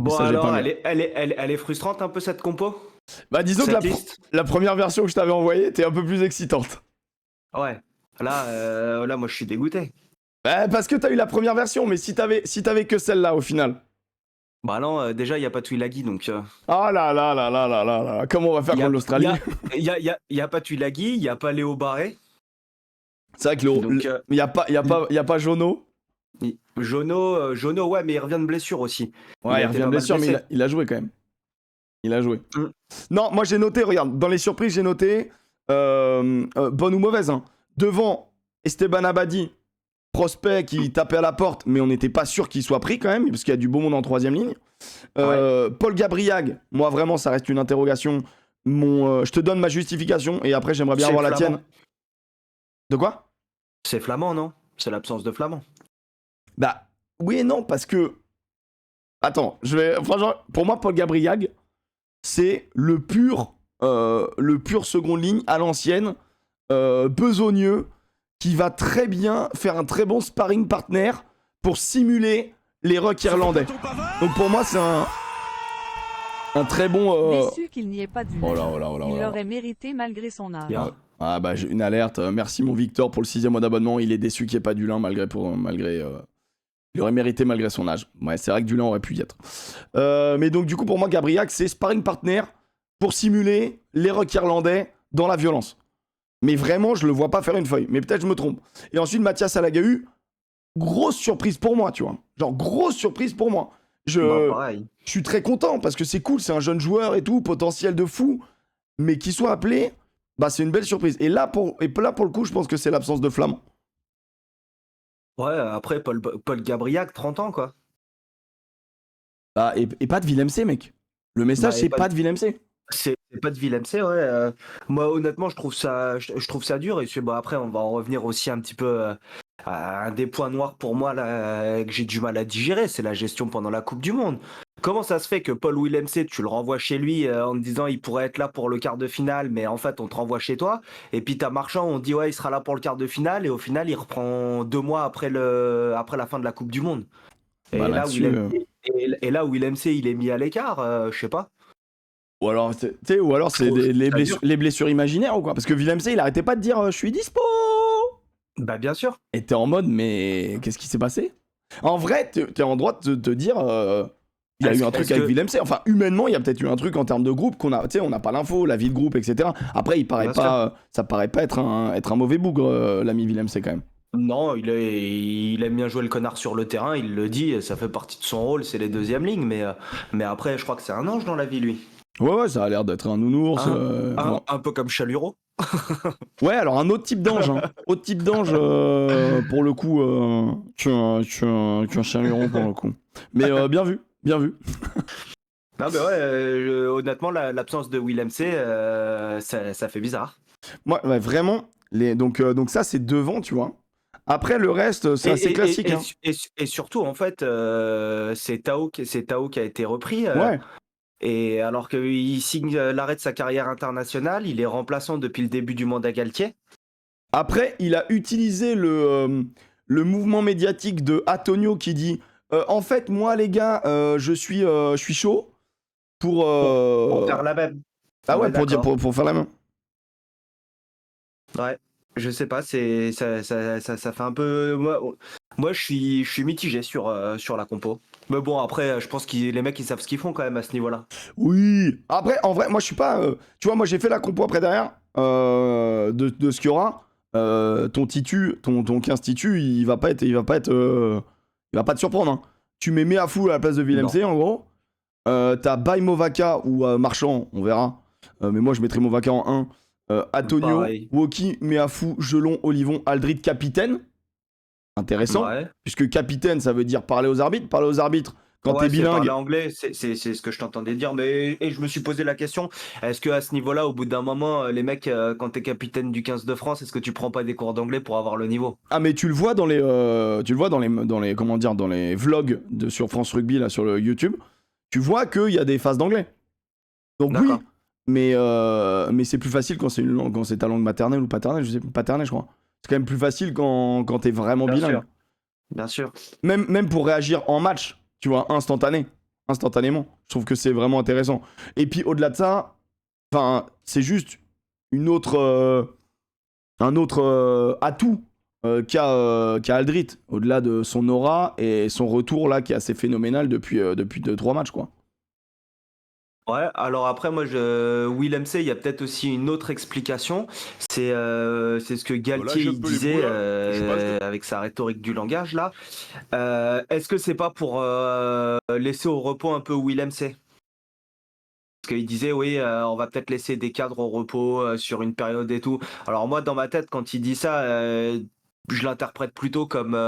Et Bon ça, j'ai pas alors, aimé. elle est frustrante un peu cette compo? Bah, disons que Cette liste? la première version que je t'avais envoyée était un peu plus excitante. Ouais. Là, moi je suis dégoûté. Bah, parce que t'as eu la première version, mais si t'avais que celle-là au final. Bah non, déjà il y a pas Tuilagi donc. Oh là là là là là là là. Comment on va faire Il y contre a, il y l'Australie? a, il y a pas Tuilagi, il y a pas Léo Barré. C'est vrai que Donc y a pas Jono. Jono, ouais, mais il revient de blessure aussi. Il Ouais, a il été revient de pas mal blessure, mais blessé. il a joué quand même. Il a joué. Mm. Non, moi j'ai noté, regarde, dans les surprises, j'ai noté, bonne ou mauvaise, hein. Devant, Esteban Abadi, prospect qui tapait à la porte, mais on n'était pas sûr qu'il soit pris quand même, parce qu'il y a du beau monde en troisième ligne. Ouais. Paul Gabriag, moi vraiment, ça reste une interrogation. Je te donne ma justification, et après j'aimerais bien C'est avoir la Flamand. tienne. De quoi? C'est Flamand, non? C'est l'absence de Flamand. Bah, oui et non, parce que... Attends, franchement, pour moi, Paul Gabriag, c'est le pur seconde ligne à l'ancienne, besogneux, qui va très bien faire un très bon sparring partner pour simuler les rucks irlandais. Donc pour moi, c'est un très bon... Déçu qu'il n'y ait pas du Oh là, oh là, oh là, oh Il là. l'aurait mérité malgré son âge. Yeah. Ah bah j'ai une alerte. Merci mon Victor pour le 6e mois d'abonnement. Il est déçu qu'il n'y ait pas du lin il aurait mérité malgré son âge. Ouais, c'est vrai que Dulin aurait pu y être. Mais donc, du coup, pour moi, Gabriac, c'est sparring partner pour simuler les rucks irlandais dans la violence. Mais vraiment, je le vois pas faire une feuille. Mais peut-être je me trompe. Et ensuite, Mathias Alagahu, grosse surprise pour moi, tu vois. Genre, grosse surprise pour moi. Bah, pareil. Je suis très content parce que c'est cool, c'est un jeune joueur et tout, potentiel de fou. Mais qu'il soit appelé, bah, c'est une belle surprise. Et là, pour le coup, je pense que c'est l'absence de Flamand. Ouais, après Paul Gabriac, 30 ans quoi. Bah, et pas de Villemc, mec. Le message, Bah, et c'est pas pas de Villemc. C'est pas de Villemc, ouais. Moi, honnêtement, je trouve ça dur. Et bon, après, on va en revenir aussi un petit peu à un des points noirs pour moi là, que j'ai du mal à digérer, c'est la gestion pendant la Coupe du Monde. Comment ça se fait que Paul Willemc, tu le renvoies chez lui en te disant il pourrait être là pour le quart de finale, mais en fait on te renvoie chez toi. Et puis t'as Marchand, on dit ouais il sera là pour le quart de finale, et au final il reprend 2 mois après la fin de la Coupe du Monde. Bah, Et là là-dessus. et là où Willemc il est mis à l'écart, je sais pas. Ou alors, c'est trouve ça les blessures imaginaires ou quoi. Parce que Villemc, il arrêtait pas de dire je suis dispo. Bah bien sûr. Et t'es en mode, mais qu'est-ce qui s'est passé? En vrai, t'es en droit de te dire il y a eu un truc avec Villemc. Enfin, humainement, il y a peut-être eu un truc en termes de groupe qu'on a. Tu sais, on n'a pas l'info, la vie de groupe, etc. Après, ça paraît pas être un mauvais bougre, l'ami Villemc, quand même. Non, il aime bien jouer le connard sur le terrain, il le dit, ça fait partie de son rôle, c'est les deuxièmes lignes, mais après, je crois que c'est un ange dans la vie, lui. Ouais, ça a l'air d'être un nounours. Bon. Un peu comme Chaluro. Ouais, alors un autre type d'ange. Hein. Autre type d'ange, pour le coup, tu un chaluron pour le coup. Mais bien vu, bien vu. Non, mais ouais, honnêtement, l'absence de Willem C, ça fait bizarre. Moi, ouais, vraiment, donc ça, c'est devant, tu vois. Après, le reste, c'est assez classique. Et surtout, en fait, c'est Tao qui a été repris. Ouais. Et alors qu'il signe l'arrêt de sa carrière internationale, il est remplaçant depuis le début du mandat Galtier. Après, il a utilisé le mouvement médiatique de Antonio qui dit en fait, moi, les gars, je suis chaud pour faire la même. Ah ouais, pour faire la même. Ouais, je sais pas, ça fait un peu. Moi je suis mitigé sur la compo. Mais bon, après, je pense que les mecs, ils savent ce qu'ils font quand même à ce niveau-là. Oui. Après, en vrai, moi, je suis pas. Tu vois, moi, j'ai fait la compo après derrière de ce qu'il y aura. Ton 15 titu, il va pas te surprendre. Hein. Tu mets Meafou à la place de Villemc, en gros. T'as Bay Movaka ou Marchand, on verra. Mais moi, je mettrais Movaka en 1. Antonio, Woki, Meafou, Gelon, Olivon, Aldrit, capitaine. Intéressant. Ouais. Puisque capitaine, ça veut dire parler aux arbitres. Parler aux arbitres, quand t'es bilingue. Parler anglais, c'est ce que je t'entendais dire. Et je me suis posé la question, est-ce qu'à ce niveau-là, au bout d'un moment, les mecs, quand t'es capitaine du 15 de France, est-ce que tu prends pas des cours d'anglais pour avoir le niveau? Ah, mais tu le vois dans les comment dire, dans les vlogs sur France Rugby, là, sur le YouTube. Tu vois qu'il y a des phases d'anglais. Donc oui, mais c'est plus facile quand c'est ta langue maternelle ou paternelle, je crois. C'est quand même plus facile quand t'es vraiment bilingue. Bien sûr. Même pour réagir en match, tu vois, instantané. instantanément. Je trouve que c'est vraiment intéressant. Et puis au-delà de ça, c'est juste un autre atout qu'a Aldrit, au-delà de son aura et son retour là qui est assez phénoménal depuis 2-3 matchs, quoi. Ouais, alors après, moi, Will MC, il y a peut-être aussi une autre explication. C'est ce que Galtier j'ai un il peu les disait boules, là. Je passe. avec sa rhétorique du langage là. Est-ce que c'est pas pour laisser au repos un peu Will MC? Parce qu'il disait, oui, on va peut-être laisser des cadres au repos sur une période et tout. Alors moi, dans ma tête, quand il dit ça, je l'interprète plutôt comme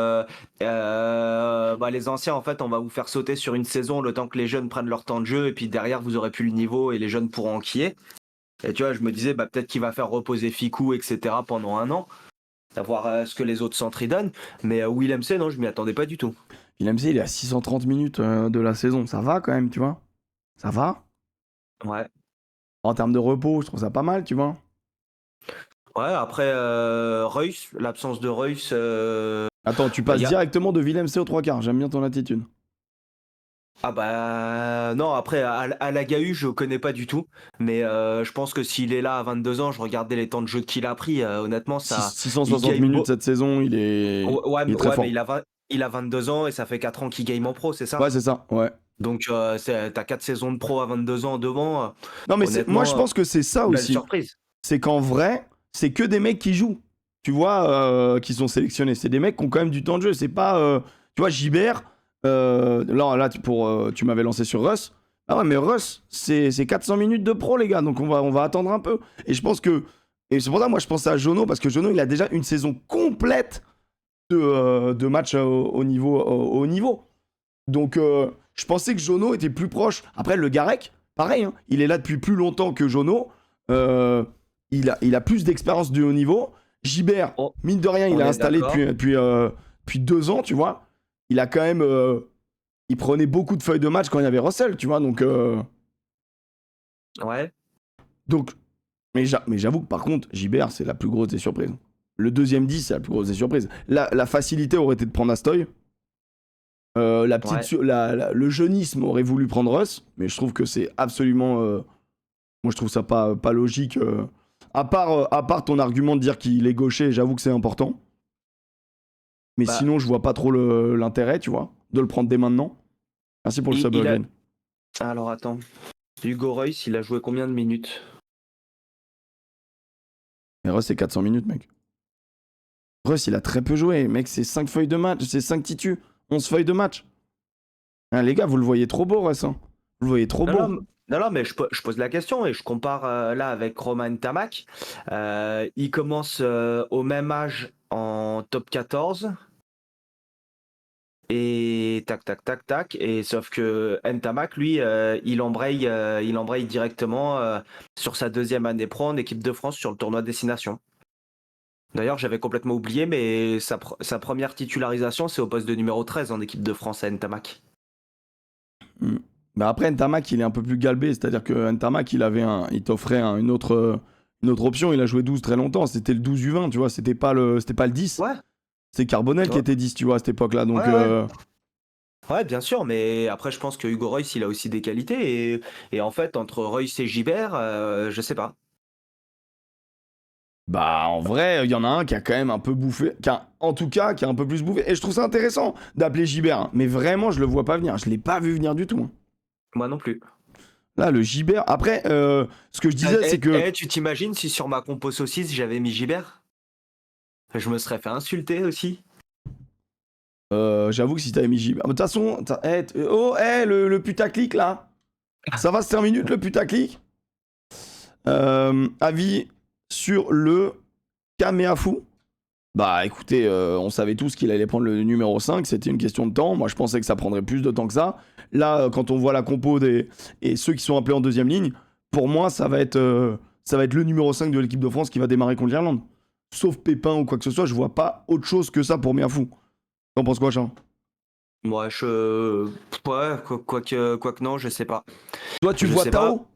les anciens, en fait, on va vous faire sauter sur une saison le temps que les jeunes prennent leur temps de jeu, et puis derrière, vous aurez plus le niveau et les jeunes pourront enquiller. Et tu vois, je me disais, peut-être qu'il va faire reposer Ficou, etc. pendant 1 an, savoir ce que les autres centres y donnent. Mais Will MC, non, je m'y attendais pas du tout. Will MC, il est à 630 minutes de la saison. Ça va quand même, tu vois. Ça va. Ouais. En termes de repos, je trouve ça pas mal, tu vois. Ouais, après, Reus, l'absence de Reus... Attends, tu passes directement de Will MC aux 3/4. J'aime bien ton attitude. Ah non, après à la GAU je connais pas du tout, mais je pense que s'il est là à 22 ans, je regardais les temps de jeu qu'il a pris, honnêtement ça 660 minutes cette saison, il est très fort. Mais il a 22 ans et ça fait 4 ans qu'il game en pro, c'est ça? Ouais, c'est ça, ouais. Donc t'as 4 saisons de pro à 22 ans devant. Non mais moi je pense que c'est ça belle aussi. surprise. C'est qu'en vrai, c'est que des mecs qui jouent. Tu vois, qui sont sélectionnés. C'est des mecs qui ont quand même du temps de jeu. C'est pas, tu vois, Gibert. Là, tu m'avais lancé sur Russ. Ah ouais, mais Russ, c'est 400 minutes de pro, les gars. Donc on va attendre un peu. Et je pense que, et c'est pour ça, moi, je pensais à Jono parce que Jono, il a déjà une saison complète de matchs au niveau. Donc je pensais que Jono était plus proche. Après, le Garec, pareil, hein, il est là depuis plus longtemps que Jono. Il a plus d'expérience du haut niveau. Gibert, mine de rien, il est installé depuis 2 ans, tu vois. Il a quand même... il prenait beaucoup de feuilles de match quand il y avait Russell, tu vois, donc... Ouais. Donc... Mais j'avoue que par contre, Gibert, c'est la plus grosse des surprises. Le deuxième 10, c'est la plus grosse des surprises. La facilité aurait été de prendre Astoy. Le jeunisme aurait voulu prendre Russ, mais je trouve que c'est absolument... moi, je trouve ça pas logique. À part ton argument de dire qu'il est gaucher, j'avoue que c'est important. Mais sinon, je vois pas trop l'intérêt, tu vois, de le prendre dès maintenant. Merci pour le sub, Glenn. Alors, attends. Hugo Reus, il a joué combien de minutes? Mais Russ, c'est 400 minutes, mec. Russ, il a très peu joué. Mec, c'est 5 feuilles de match. C'est 5 titus. 11 feuilles de match. Hein, les gars, vous le voyez trop beau, Russ. Hein. Vous le voyez trop beau. Non, mais je pose la question et je compare là avec Romain Tamac. Il commence au même âge en top 14. Et tac. Et sauf que Ntamak, lui, il embraye directement sur sa deuxième année pro en équipe de France sur le tournoi Destination. D'ailleurs, j'avais complètement oublié, mais sa première titularisation, c'est au poste de numéro 13 en équipe de France à Ntamak. Bah après, Ntamak, il est un peu plus galbé, c'est-à-dire que Ntamak, il t'offrait une autre option. Il a joué 12 très longtemps, c'était le 12 U20, tu vois, c'était pas le 10. Ouais. C'est Carbonel qui était 10, tu vois, à cette époque-là. Donc, ouais, bien sûr, mais après, je pense que Hugo Reus, il a aussi des qualités. Et en fait, entre Reus et Gibert, je sais pas. Bah, en vrai, il y en a un qui a quand même un peu bouffé, qui a un peu plus bouffé. Et je trouve ça intéressant d'appeler Gibert, hein. Mais vraiment, je le vois pas venir. Je l'ai pas vu venir du tout. Hein. Moi non plus. Là, le Gibert. Après, ce que je disais, c'est que. Tu t'imagines si sur ma compo saucisse, j'avais mis Gibert? Je me serais fait insulter aussi. J'avoue que si t'avais mis Gibert. De toute façon, le putaclic là. Ça va, 5 minutes le putaclic. Avis sur le Kamehafu. Bah écoutez, on savait tous qu'il allait prendre le numéro 5, c'était une question de temps. Moi je pensais que ça prendrait plus de temps que ça. Là, quand on voit la compo et ceux qui sont appelés en deuxième ligne, pour moi ça va être le numéro 5 de l'équipe de France qui va démarrer contre l'Irlande. Sauf Pépin ou quoi que ce soit, je vois pas autre chose que ça pour Mehafu. T'en penses quoi, Charles? Moi, quoique non, je sais pas. Toi, tu vois Tao?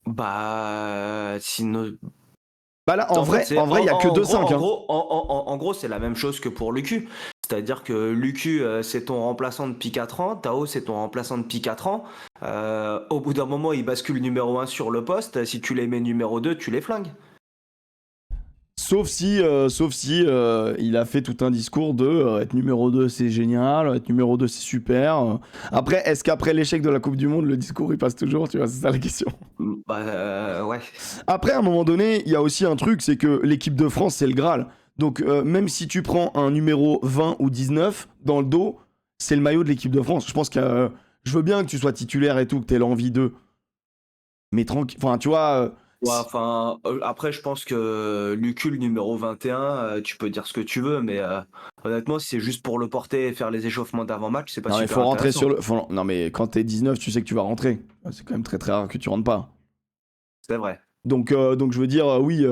Bah, sinon. Bah là, en vrai, il y a que 2-5. En gros, c'est la même chose que pour le cul. C'est-à-dire que Lucu, c'est ton remplaçant depuis 4 ans, Tao, c'est ton remplaçant depuis 4 ans. Au bout d'un moment, il bascule numéro 1 sur le poste. Si tu les mets numéro 2, tu les flingues. Sauf si il a fait tout un discours de être numéro 2 c'est génial, être numéro 2 c'est super. Après, est-ce qu'après l'échec de la Coupe du Monde, le discours il passe toujours, tu vois, c'est ça la question. Ouais. Après, à un moment donné, il y a aussi un truc, c'est que l'équipe de France, c'est le Graal. Donc, même si tu prends un numéro 20 ou 19 dans le dos, c'est le maillot de l'équipe de France. Je pense que je veux bien que tu sois titulaire et tout, que tu aies l'envie d'eux. Mais tranquille, enfin, tu vois. Ouais, enfin, après, je pense que Lucu, le numéro 21, tu peux dire ce que tu veux, mais honnêtement, si c'est juste pour le porter et faire les échauffements d'avant-match, c'est pas Non, mais super faut rentrer intéressant. sur le. Non, mais quand t'es 19, tu sais que tu vas rentrer. C'est quand même très très rare que tu rentres pas. C'est vrai. Donc je veux dire, oui,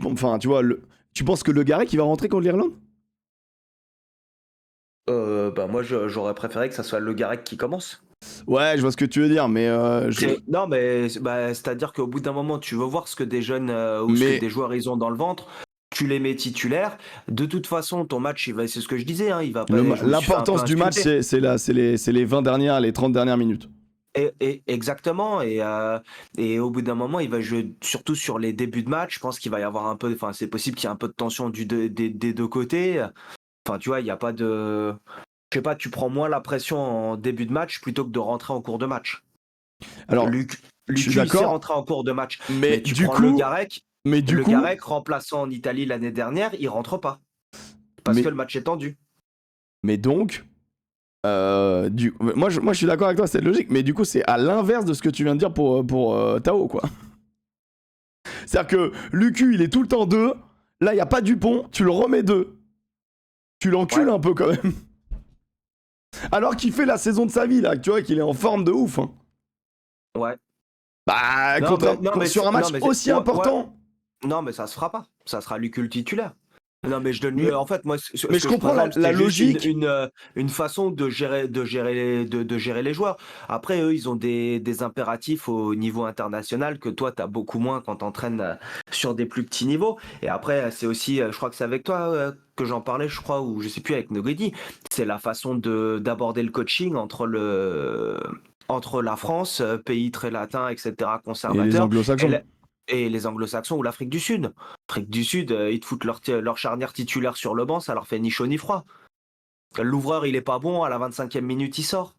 enfin, tu vois, tu penses que Le Garec il va rentrer contre l'Irlande? Moi, j'aurais préféré que ça soit Le Garec qui commence. Ouais, je vois ce que tu veux dire, mais Non, mais c'est-à-dire qu'au bout d'un moment, tu veux voir ce que des jeunes ou ce que Mais- des joueurs ils ont dans le ventre. Tu les mets titulaires. De toute façon, ton match, c'est ce que je disais, hein, il va pas. Je me suis fait un peu l'importance du match, insulter. c'est les 20 dernières, les 30 dernières minutes. Exactement, et au bout d'un moment, il va jouer surtout sur les débuts de match. Je pense qu'il va y avoir un peu, enfin, c'est possible qu'il y ait un peu de tension des deux côtés. Enfin, tu vois, il n'y a pas de. Je sais pas, tu prends moins la pression en début de match plutôt que de rentrer en cours de match. Alors, Luc, je suis Lucu, il sait d'accord, rentrer en cours de match. mais Mais tu du prends Le coup, Garec, mais du Le coup, Garec remplaçant en Italie l'année dernière, il rentre pas. Parce mais, que le match est tendu. mais donc, moi je suis d'accord avec toi, c'est logique, mais du coup, c'est à l'inverse de ce que tu viens de dire pour Tao, quoi. C'est-à-dire que Lucu, il est tout le temps 2. Là, il n'y a pas Dupont, tu le remets 2. Tu l'encules Ouais. un peu quand même. Alors qu'il fait la saison de sa vie, là, tu vois, qu'il est en forme de ouf. Hein. Ouais. Bah, sur un match aussi ouais. important. Non, mais ça se fera pas. Ça sera Lucu le titulaire. Non, mais je donne. Mais, En fait, moi, ce mais que je je comprends la présente, c'était juste logique. une façon de gérer les joueurs. Après, eux, ils ont des impératifs au niveau international que toi, tu as beaucoup moins quand tu entraînes sur des plus petits niveaux. Et après, c'est aussi, je crois que c'est avec toi que j'en parlais, je crois, ou je sais plus, avec Nogedi. C'est la façon d'aborder le coaching entre la France, pays très latin, etc., Et les conservateur, et, anglo-saxons. et les anglo-saxons ou l'Afrique du Sud. L'Afrique du Sud, ils te foutent leur charnière titulaire sur le banc, ça leur fait ni chaud ni froid. L'ouvreur, il est pas bon, à la 25e minute, il sort.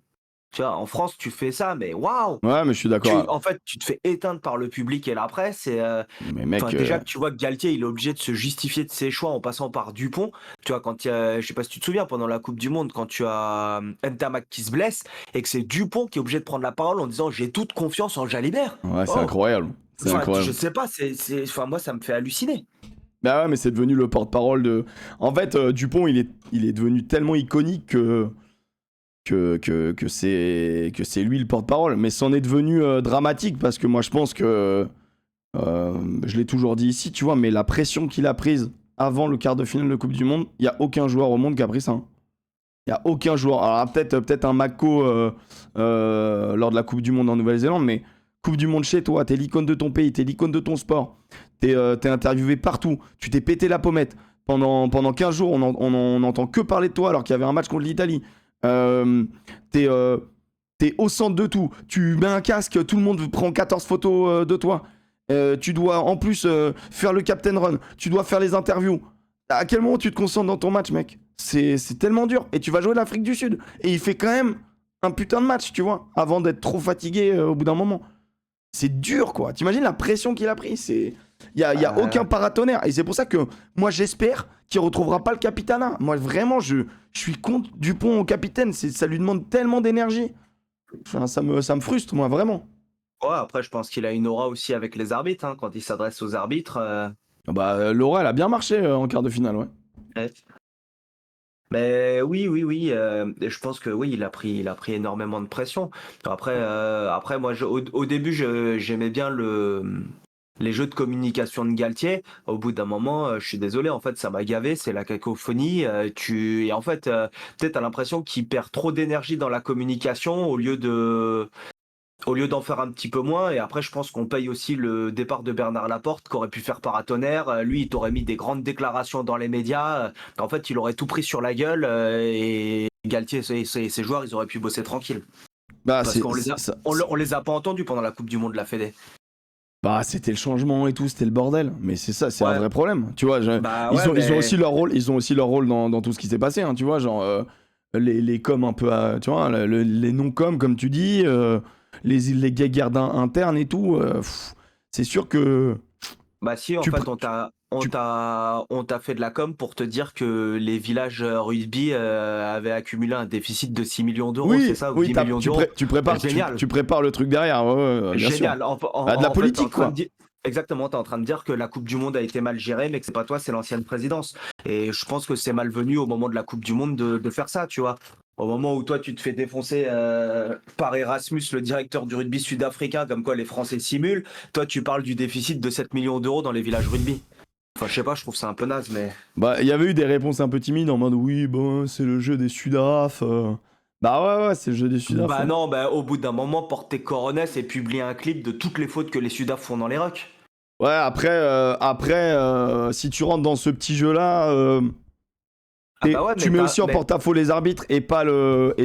Tu vois, en France, tu fais ça, mais waouh! Ouais, mais je suis d'accord. En fait, tu te fais éteindre par le public et la presse. Mais mec, Déjà que tu vois que Galtier, il est obligé de se justifier de ses choix en passant par Dupont. Tu vois, quand il y a, je sais pas si tu te souviens, pendant la Coupe du Monde, quand tu as Ntamak qui se blesse et que c'est Dupont qui est obligé de prendre la parole en disant j'ai toute confiance en Jalibert. ouais, c'est Oh, incroyable. C'est enfin, je incroyable. sais pas, enfin, moi, ça me fait halluciner. Bah ouais, mais c'est devenu le porte-parole de. En fait, Dupont, il est devenu tellement iconique que c'est lui le porte-parole. Mais c'en est devenu dramatique parce que moi, je pense que. Je l'ai toujours dit ici, tu vois, mais la pression qu'il a prise avant le quart de finale de Coupe du Monde, il n'y a aucun joueur au monde qui a pris ça. Hein. Il n'y a aucun joueur. Alors, peut-être un Mako lors de la Coupe du Monde en Nouvelle-Zélande, mais Coupe du Monde chez toi, t'es l'icône de ton pays, t'es l'icône de ton sport, t'es interviewé partout, tu t'es pété la pommette. Pendant 15 jours, on n'entend que parler de toi alors qu'il y avait un match contre l'Italie. T'es au centre de tout. Tu mets un casque, tout le monde prend 14 photos de toi. Tu dois en plus faire le Captain Run. Tu dois faire les interviews. À quel moment tu te concentres dans ton match, mec? C'est tellement dur. Et tu vas jouer l'Afrique du Sud. Et il fait quand même un putain de match, tu vois, avant d'être trop fatigué au bout d'un moment. C'est dur, quoi. T'imagines la pression qu'il a pris? Il y a aucun paratonnerre. Et c'est pour ça que moi, j'espère qu'il retrouvera pas le capitana. Moi, vraiment, je suis contre Dupont au capitaine. Ça lui demande tellement d'énergie. Enfin, ça me frustre, moi, vraiment. Ouais, après, je pense qu'il a une aura aussi avec les arbitres, hein, quand il s'adresse aux arbitres. Bah, Laura, elle a bien marché en quart de finale, ouais. Ouais. Mais oui, et je pense que oui, il a pris énormément de pression. Après moi, au début, j'aimais bien les jeux de communication de Galtier. Au bout d'un moment, je suis désolé, en fait, ça m'a gavé, c'est la cacophonie. Et en fait, peut-être t'as l'impression qu'il perd trop d'énergie dans la communication au lieu de. Au lieu d'en faire un petit peu moins, et après je pense qu'on paye aussi le départ de Bernard Laporte qu'aurait pu faire paratonnerre. Lui, il t'aurait mis des grandes déclarations dans les médias. En fait, il aurait tout pris sur la gueule et Galtier et ses joueurs, ils auraient pu bosser tranquille. Bah, Parce qu'on on les a pas entendus pendant la Coupe du Monde de la Fédé. bah, c'était le changement et tout, c'était le bordel. Mais c'est ça, c'est un Ouais. vrai problème. Tu vois, Bah ils, ouais, ont, ils ont mais aussi leur rôle, ils ont aussi leur rôle dans tout ce qui s'est passé. Hein, tu vois, genre les coms un peu, tu vois, les non-coms comme tu dis, les guéguerres internes et tout. C'est sûr que bah si, en tu, fait, pr- tu- on t'a fait de la com pour te dire que les villages rugby avaient accumulé un déficit de 6 millions d'euros, c'est oui, ça, ou oui, 10 millions d'euros. tu prépares, Génial. tu prépares le truc derrière, ouais, bien sûr. Génial. Bah, de la En fait, t'es en politique, train de quoi. dire. Exactement, tu es en train de dire que la Coupe du Monde a été mal gérée, mais que c'est pas toi, c'est l'ancienne présidence. Et je pense que c'est malvenu au moment de la Coupe du Monde de faire ça, tu vois. Au moment où toi, tu te fais défoncer par Erasmus, le directeur du rugby sud-africain, comme quoi les Français simulent, toi, tu parles du déficit de 7 millions d'euros dans les villages rugby. Enfin, je sais pas, je trouve ça un peu naze, mais. Bah, il y avait eu des réponses un peu timides en mode oui, bon, c'est le jeu des Sudaf. Bah ouais, c'est le jeu des Sudaf. Bah Ouais, non, bah au bout d'un moment, porte tes coronets et publie un clip de toutes les fautes que les Sudaf font dans les rocks. ouais après, si tu rentres dans ce petit jeu-là, Ah bah ouais, tu mets aussi en porte-à-faux les arbitres et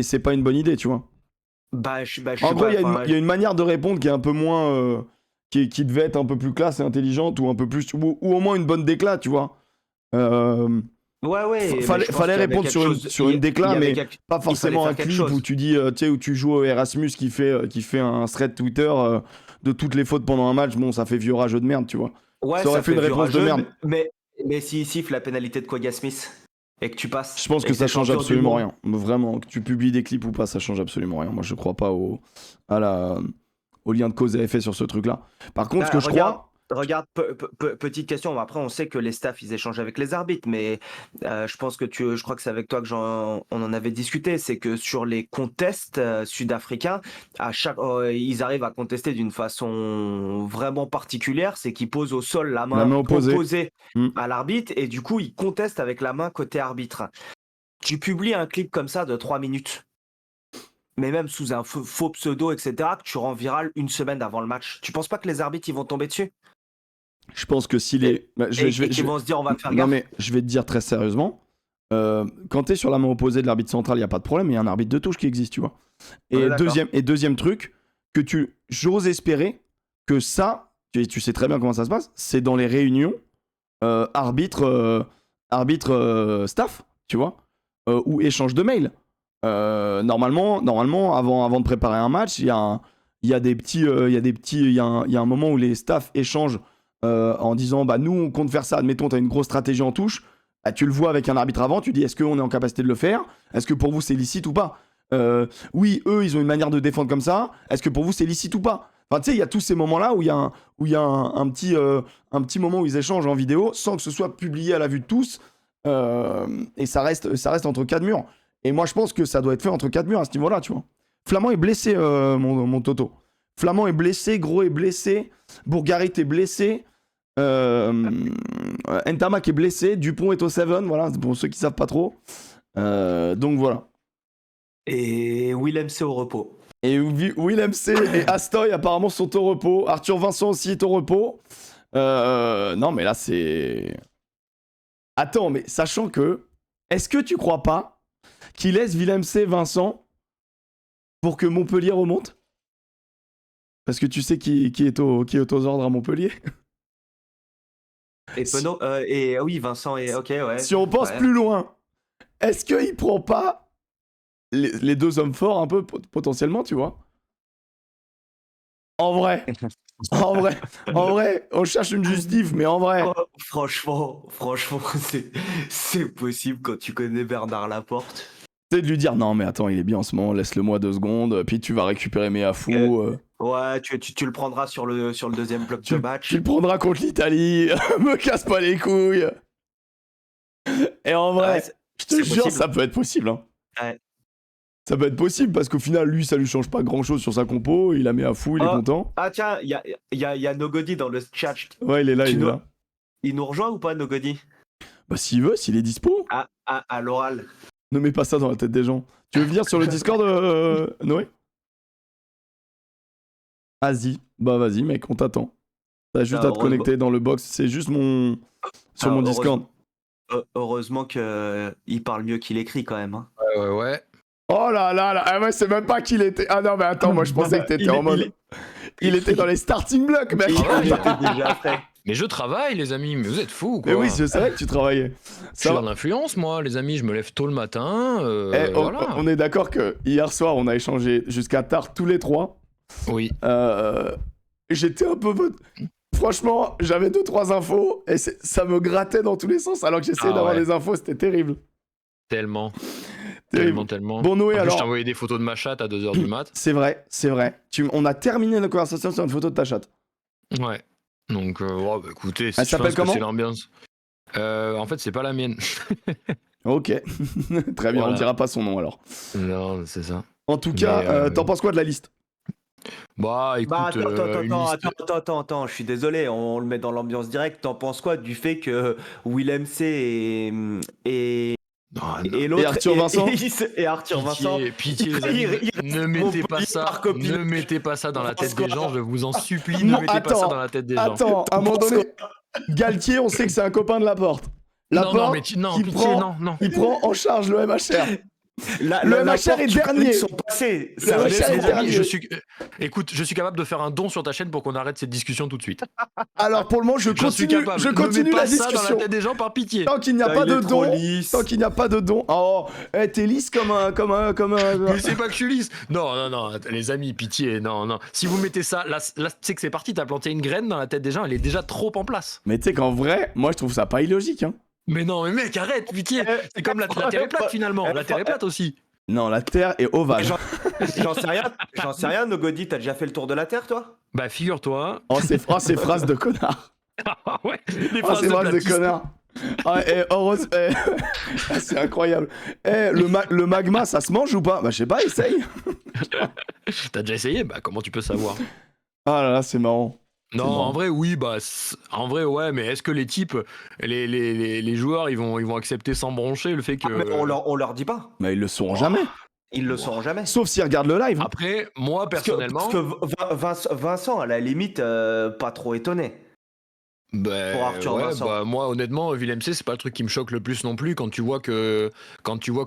c'est pas une bonne idée, tu vois. je En sais gros, pas, enfin. il y a une manière de répondre qui est un peu moins. Qui devait être un peu plus classe et intelligente ou un peu plus. Ou au moins une bonne déclat, tu vois. Euh, Ouais, mais je pense fallait qu'il y avait répondre quelque chose. sur une Il déclat, y avait mais pas il fallait forcément un faire quelque clip où chose. tu dis, tu sais, où tu joues au Erasmus qui fait un thread Twitter de toutes les fautes pendant un match. Bon, ça fait vieux rageux de merde, tu vois. Ouais, Ça aurait ça fait fait une vieux réponse de rageux, merde. mais s'il siffle la pénalité de Quagga Smith et que tu passes Je pense et que que ça t'es change champion du absolument monde. rien. Vraiment, que tu publies des clips ou pas, ça change absolument rien. Moi, je crois pas au lien de cause à effet sur ce truc-là. Par contre, ce que je crois. Regarde, petite question. Après, on sait que les staffs ils échangent avec les arbitres, mais je pense que je crois que c'est avec toi que on en avait discuté. C'est que sur les contests sud-africains, ils arrivent à contester d'une façon vraiment particulière. C'est qu'ils posent au sol la La main main opposée. opposée Hmm. à l'arbitre et du coup ils contestent avec la main côté arbitre. Tu publies un clip comme ça de 3 minutes, mais même sous un faux pseudo, etc., que tu rends viral une semaine avant le match. Tu penses pas que les arbitres ils vont tomber dessus? Je pense que s'il Et, est. Bah, et qu'ils vont se dire on va faire Non, gaffe. mais je vais te dire très sérieusement. Quand t'es sur la main opposée de l'arbitre central, il n'y a pas de problème, il y a un arbitre de touche qui existe, tu vois. On est Et d'accord. deuxième truc, j'ose espérer que ça, tu sais très bien comment ça se passe, c'est dans les réunions staff, tu vois, ou échange de mails. Normalement, avant de préparer un match, il y a un moment où les staffs échangent en disant, bah nous on compte faire ça. Admettons, t'as une grosse stratégie en touche. Bah, tu le vois avec un arbitre avant, tu dis est-ce qu'on est en capacité de le faire? Est-ce que pour vous c'est licite ou pas? Oui, eux ils ont une manière de défendre comme ça. Est-ce que pour vous c'est licite ou pas? Enfin, tu sais, il y a tous ces moments-là où il y a un petit moment où ils échangent en vidéo sans que ce soit publié à la vue de tous. Et ça reste entre quatre murs. Et moi, je pense que ça doit être fait entre quatre murs à ce niveau-là, tu vois. Flamand est blessé, mon Toto. Flamand est blessé, Gros est blessé, Bourgarit est blessé, Ntamak est blessé, Dupont est au 7, voilà, pour ceux qui savent pas trop. Donc voilà. Et Willem C au repos. Et Willem C et Astoy apparemment sont au repos. Arthur Vincent aussi est au repos. Non, mais là, c'est... Attends, mais sachant que... Est-ce que tu crois pas qu'il laisse Willem C, Vincent, pour que Montpellier remonte? Parce que tu sais qui est aux ordres à Montpellier. Et Penaud, oui, Vincent et ok, ouais. Si on pense ouais. plus loin, est-ce qu'il prend pas les deux hommes forts un peu potentiellement, tu vois? En vrai, on cherche une justif, mais en vrai. Franchement, c'est possible quand tu connais Bernard Laporte. C'est de lui dire non mais attends il est bien en ce moment, laisse-le moi 2 secondes, puis tu vas récupérer mes affous. Ouais, tu le prendras sur le deuxième bloc de match. Tu le prendras contre l'Italie, me casse pas les couilles. Et en vrai, je te jure possible. ça peut être possible. Hein. Ouais. Ça peut être possible parce qu'au final lui ça lui change pas grand chose sur sa compo, il la met à fou, il est content. Ah tiens, il y a Nogodi dans le chat. Ouais il est là, là. Il nous rejoint ou pas Nogodi? Bah s'il veut, s'il est dispo. À l'oral. Ne mets pas ça dans la tête des gens. Tu veux venir sur le Discord, Noé? Vas-y, bah vas-y mec, on t'attend. T'as juste à te Heureusement. connecter dans le box, c'est juste mon... sur mon Discord. Heureusement qu'il parle mieux qu'il écrit quand même. Hein. Ouais. Oh là là là, ah ouais, c'est même pas qu'il était... Ah non mais attends, moi je pensais que t'étais en mode... Il était dans les starting blocks, mec. Il était déjà prêt. Mais je travaille, les amis, mais vous êtes fous, quoi. Mais oui, je savais que tu travaillais. Je suis dans l'influence, moi, les amis, je me lève tôt le matin. Voilà. On est d'accord que hier soir, on a échangé jusqu'à tard tous les trois. Oui. J'étais un peu... Franchement, j'avais 2-3 infos et ça me grattait dans tous les sens alors que j'essayais d'avoir les infos, c'était terrible. Tellement. Bon Noé, En plus, alors... je t'ai envoyé des photos de ma chatte à 2h du mat. C'est vrai. On a terminé la conversation sur une photo de ta chatte. Ouais. Donc, écoutez, elle s'appelle comment ? C'est l'ambiance. En fait, c'est pas la mienne. Ok. Très bien, Voilà. on dira pas son nom alors. Non, c'est ça. En tout cas, t'en penses quoi de la liste ? Bah, écoute... Attends, je suis désolé, on le met dans l'ambiance directe. T'en penses quoi du fait que Will MC et l'autre... Et Arthur Vincent et Arthur Vincent... Pitié, les amis, ne mettez pas ça dans la tête des gens, je vous en supplie, ne mettez pas ça dans la tête des gens. Attends, à un moment donné, Galtier, on sait que c'est un copain de Laporte. Laporte, il prend en charge le MHR. Le MHR est dernier. Écoute, je suis capable de faire un don sur ta chaîne pour qu'on arrête cette discussion tout de suite. Alors pour le moment, je continue la discussion. Ça dans la tête des gens par pitié. Tant qu'il n'y a pas de don. Oh, t'es lisse comme un. Mais c'est pas que je suis lisse. Non, les amis, pitié, non. Si vous mettez ça, là, tu sais que c'est parti, t'as planté une graine dans la tête des gens, elle est déjà trop en place. Mais tu sais qu'en vrai, moi je trouve ça pas illogique, hein. Mais non, mais mec, arrête, pitié. C'est comme la Terre est plate finalement. La Terre est plate aussi. Non, la Terre est ovale. J'en sais rien, Nogodi, t'as déjà fait le tour de la Terre, toi ? Bah, figure-toi. Oh, ces phrases de connard. Ouais, les phrases de connard. C'est incroyable. Le magma, ça se mange ou pas ? Bah, je sais pas, essaye. T'as déjà essayé ? Bah, comment tu peux savoir ? Ah là là, c'est marrant. Non, en vrai, oui, en vrai, ouais, mais est-ce que les types, les joueurs, ils vont accepter sans broncher le fait que... mais on leur dit pas. Mais ils le sauront jamais. Ils le sauront jamais. Sauf s'ils regardent le live. Après, moi, personnellement... Parce que Vincent, à la limite, pas trop étonné. Pour Arthur Vincent. Moi, honnêtement, Will MC, c'est pas le truc qui me choque le plus non plus quand tu vois que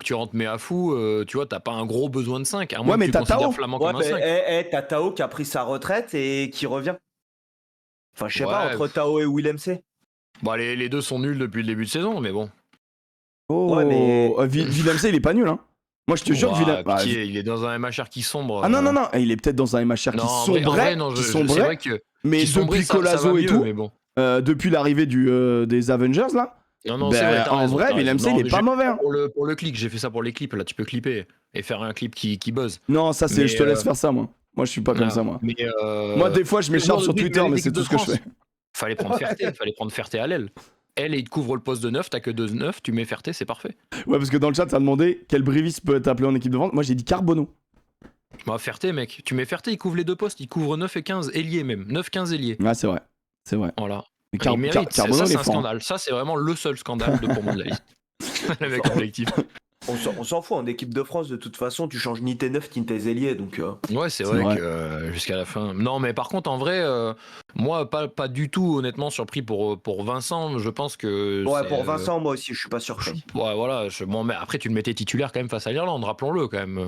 tu rentres mais à fou, tu vois, t'as pas un gros besoin de 5. À moins que tu considères Flamand comme un 5. T'as Tao qui a pris sa retraite et qui revient. Enfin, je sais pas, entre Tao et Will MC. Bah, les deux sont nuls depuis le début de saison, mais bon. Oh, ouais, mais... Will MC, il est pas nul, hein. Moi, je te jure que il est dans un MHR qui sombre. Ah non, il est peut-être dans un MHR qui sombrait. C'est vrai que... Mais depuis Colazo et tout, depuis l'arrivée des Avengers, là, non, c'est vrai, en vrai, Will MC, il est pas mauvais. Pour le clic, j'ai fait ça pour les clips, là, tu peux clipper et faire un clip qui buzz. Non, ça, c'est je te laisse faire ça, moi. Moi, je suis pas comme ça, moi. Mais moi, des fois, je m'écharpe sur Twitter, mais c'est tout ce que je fais. Fallait prendre Ferté à l'aile. Elle, il te couvre le poste de 9, t'as que 2 9, tu mets Ferté, c'est parfait. Ouais, parce que dans le chat, ça a demandé quel Brivis peut être appelé en équipe de vente. Moi, j'ai dit Carbonneau. Bah, Ferté, mec, tu mets Ferté, il couvre les deux postes, il couvre 9 et 15 ailiers même. 9-15 ailiers. Ouais, c'est vrai. Voilà. Mais il mérite, Carbonneau, c'est un scandale. Ça, c'est vraiment le seul scandale pour moi de la liste. Le mec objectif. On s'en fout, en équipe de France, de toute façon, tu changes ni tes 9 ni tes ailiers, donc... Ouais, c'est vrai que jusqu'à la fin... Non, mais par contre, en vrai, moi, pas du tout, honnêtement, surpris pour Vincent. Je pense que... Ouais, pour Vincent, moi aussi, je suis pas surpris. Ouais, voilà. Bon, mais après, tu le mettais titulaire quand même face à l'Irlande, rappelons-le quand même.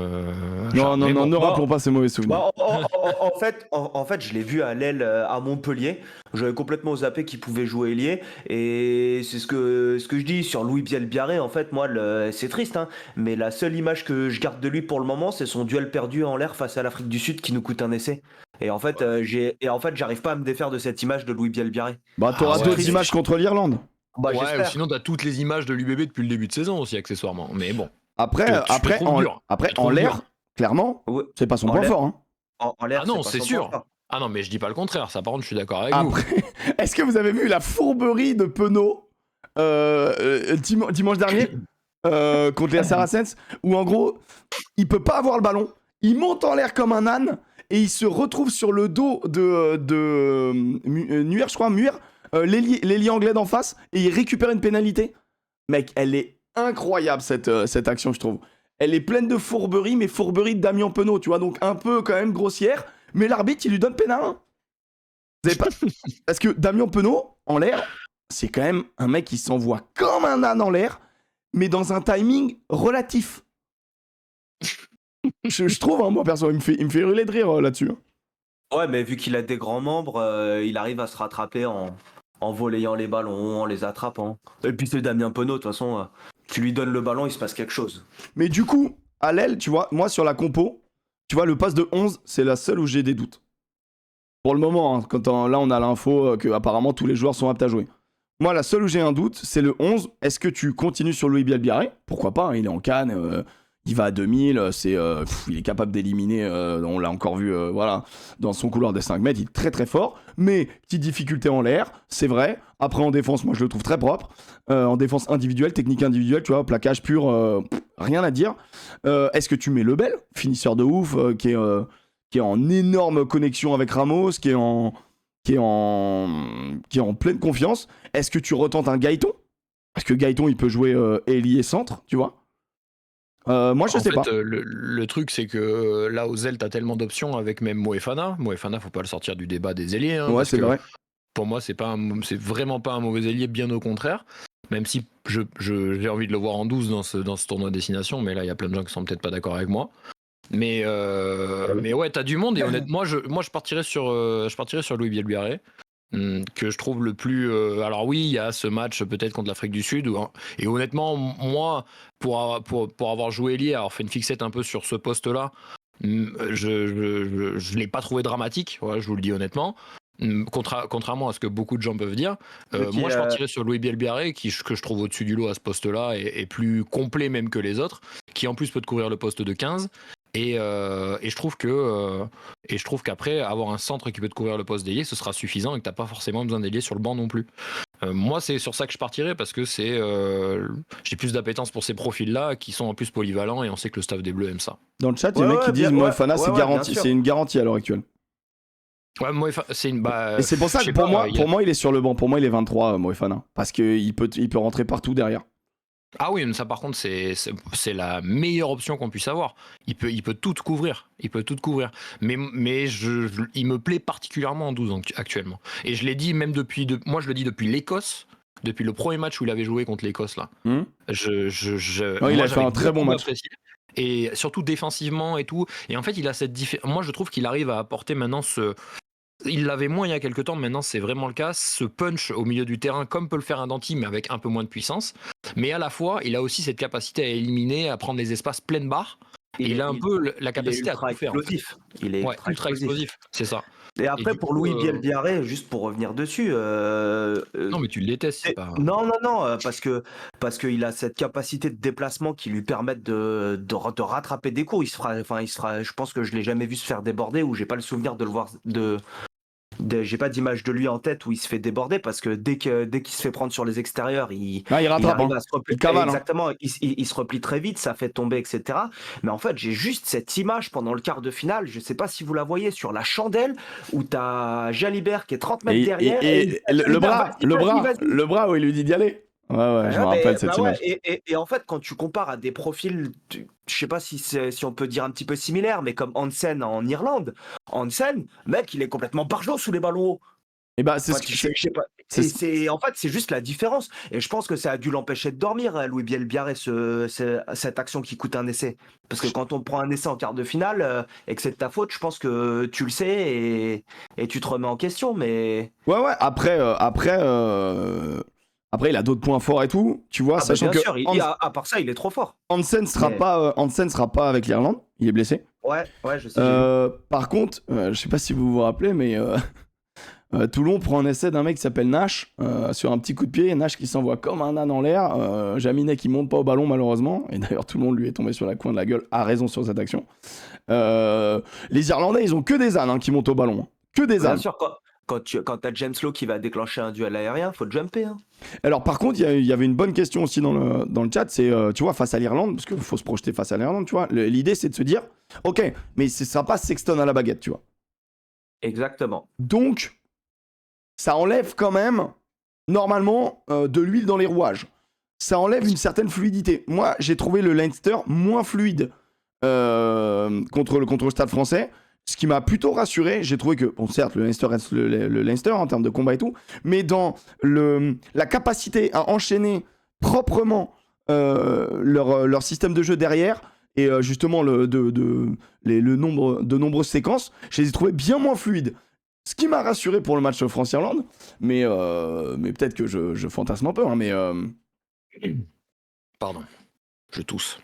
Non, ne rappelons pas ces mauvais souvenirs. En fait, je l'ai vu à l'aile à Montpellier. J'avais complètement zappé qu'il pouvait jouer ailier. Et c'est ce que je dis sur Louis Bielbiarré. En fait, moi, c'est triste, hein, mais la seule image que je garde de lui pour le moment, c'est son duel perdu en l'air face à l'Afrique du Sud qui nous coûte un essai. Et en fait, j'arrive pas à me défaire de cette image de Louis Bielbiarré. Bah, t'auras deux images contre l'Irlande. Bah, ouais, ou sinon t'as toutes les images de l'UBB depuis le début de saison aussi, accessoirement. Mais bon. Après, en l'air, clairement, c'est pas son point fort. Hein. En l'air, ah non, c'est sûr. Ah non, mais je dis pas le contraire. Ça, par contre, je suis d'accord avec vous. Est-ce que vous avez vu la fourberie de Penaud dimanche dernier contre les Saracens, où en gros, il peut pas avoir le ballon, il monte en l'air comme un âne et il se retrouve sur le dos de Muir, je crois, l'ailier anglais d'en face, et il récupère une pénalité. Mec, elle est incroyable cette action, je trouve. Elle est pleine de fourberie, mais fourberie de Damien Penaud, tu vois, donc un peu quand même grossière, Mais l'arbitre, il lui donne pénal. Hein. Vous avez pas... Parce que Damien Penaud, en l'air, c'est quand même un mec qui s'envoie comme un âne en l'air, mais dans un timing relatif. je trouve, hein, moi, perso, il me fait hurler de rire là-dessus. Ouais, mais vu qu'il a des grands membres, il arrive à se rattraper en volleyant les ballons, en les attrapant. Et puis c'est Damien Penaud, de toute façon, tu lui donnes le ballon, il se passe quelque chose. Mais du coup, à l'aile, tu vois, moi sur la compo, tu vois, le passe de 11, c'est la seule où j'ai des doutes. Pour le moment, hein, là on a l'info que apparemment tous les joueurs sont aptes à jouer. Moi, la seule où j'ai un doute, c'est le 11. Est-ce que tu continues sur Louis Bielbiarré ? Pourquoi pas, hein, il est en Cannes, il va à 2000, il est capable d'éliminer, on l'a encore vu voilà, dans son couloir des 5 mètres, il est très très fort, mais petite difficulté en l'air, c'est vrai. Après en défense, moi je le trouve très propre. En défense individuelle, technique individuelle, tu vois, plaquage pur, rien à dire. Est-ce que tu mets Lebel, finisseur de ouf, qui est en énorme connexion avec Ramos, qui est en pleine confiance. Est-ce que tu retentes un Gaëton ? Parce que Gaëton, il peut jouer ailier centre, tu vois. Moi, je sais pas. Le truc, c'est que là, aux ailes, t'as tellement d'options avec même Moefana. Moefana, faut pas le sortir du débat des ailiers. Hein, ouais, c'est vrai. Pour moi, c'est vraiment pas un mauvais ailier, bien au contraire. Même si j'ai envie de le voir en 12 dans ce tournoi de destination, mais là, il y a plein de gens qui sont peut-être pas d'accord avec moi. Mais ouais, t'as du monde et honnêtement, moi je partirais sur Louis Bielbiarré, que je trouve le plus. Alors oui, il y a ce match peut-être contre l'Afrique du Sud et honnêtement, moi pour avoir joué ailier, avoir fait une fixette un peu sur ce poste-là, je l'ai pas trouvé dramatique. Ouais, je vous le dis honnêtement. Contrairement à ce que beaucoup de gens peuvent dire, moi je partirais sur Louis Bielbiarré que je trouve au-dessus du lot à ce poste-là et plus complet même que les autres, qui en plus peut te couvrir le poste de 15. Et je trouve qu'après avoir un centre qui peut te couvrir le poste d'ailier, ce sera suffisant et que t'as pas forcément besoin d'ailier sur le banc non plus. Moi c'est sur ça que je partirais parce que j'ai plus d'appétence pour ces profils-là qui sont en plus polyvalents et on sait que le staff des Bleus aime ça. Dans le chat, il y a des mecs qui disent Moefana c'est garanti, c'est une garantie à l'heure actuelle. Ouais, Moefana, c'est une. Et c'est pour ça que pour moi il est sur le banc. Pour moi il est 23 Moefana parce qu'il peut rentrer partout derrière. Ah oui, ça par contre c'est la meilleure option qu'on puisse avoir. Il peut tout couvrir. Mais il me plaît particulièrement en 12 actuellement. Et je l'ai dit même moi je le dis depuis l'Écosse, depuis le premier match où il avait joué contre l'Écosse là. Il a fait un très bon match. Et surtout défensivement et tout. Et en fait il a moi je trouve qu'il arrive à apporter maintenant il l'avait moins il y a quelques temps, maintenant c'est vraiment le cas, ce punch au milieu du terrain comme peut le faire un Danty mais avec un peu moins de puissance, mais à la fois il a aussi cette capacité à éliminer, à prendre les espaces pleine barre, il a un peu la capacité à tout faire. Il est ultra explosif, c'est ça. Et après pour Louis Bielbiarré, juste pour revenir dessus... non mais tu le détestes, c'est pas... Non, parce qu'il a cette capacité de déplacement qui lui permet de rattraper des coups. Il se fera, je pense que je l'ai jamais vu se faire déborder ou j'ai pas le souvenir de le voir j'ai pas d'image de lui en tête où il se fait déborder parce que dès qu'il se fait prendre sur les extérieurs, il rattrape, arrive à se replier. Il cavale, exactement, il se replie très vite, ça fait tomber, etc. Mais en fait, j'ai juste cette image pendant le quart de finale, je sais pas si vous la voyez, sur la chandelle où t'as Jalibert qui est 30 mètres derrière. Et le bras où il lui dit d'y aller. Ouais, je me rappelle cette image. Et en fait, quand tu compares à des profils, je sais pas si on peut dire un petit peu similaires, mais comme Hansen en Irlande, Hansen, mec, il est complètement barjot sous les ballons hauts. Et bah, en fait, c'est juste la différence. Et je pense que ça a dû l'empêcher de dormir, Louis Bielbiarré, cette action qui coûte un essai. Parce que quand on prend un essai en quart de finale et que c'est de ta faute, je pense que tu le sais et tu te remets en question. Mais ouais. Après, il a d'autres points forts et tout, tu vois, sachant bien sûr, à part ça, il est trop fort. Hansen sera pas avec l'Irlande, il est blessé. Ouais, je sais. Par contre, je sais pas si vous vous rappelez, mais Toulon prend un essai d'un mec qui s'appelle Nash sur un petit coup de pied, Nash qui s'envoie comme un âne en l'air, Jaminet qui monte pas au ballon malheureusement, et d'ailleurs Toulon lui est tombé sur la coin de la gueule, a raison sur cette action. Les Irlandais, ils ont que des ânes qui montent au ballon, que des ânes. Bien sûr, quand t'as James Lowe qui va déclencher un duel aérien, faut jumper. Hein. Alors par contre, il y avait une bonne question aussi dans le chat, c'est, tu vois, face à l'Irlande, parce qu'il faut se projeter face à l'Irlande, tu vois, l'idée c'est de se dire, ok, mais ce sera pas Sexton à la baguette, tu vois. Exactement. Donc, ça enlève quand même, normalement, de l'huile dans les rouages. Ça enlève une certaine fluidité. Moi, j'ai trouvé le Leinster moins fluide contre le Stade français. ce qui m'a plutôt rassuré, j'ai trouvé que, bon, certes, le Leinster reste le Leinster en termes de combat et tout, mais dans la capacité à enchaîner proprement leur système de jeu derrière, et justement le nombre de nombreuses séquences, je les ai trouvées bien moins fluides. Ce qui m'a rassuré pour le match France-Irlande, mais peut-être que je fantasme un peu, hein, Pardon, je tousse.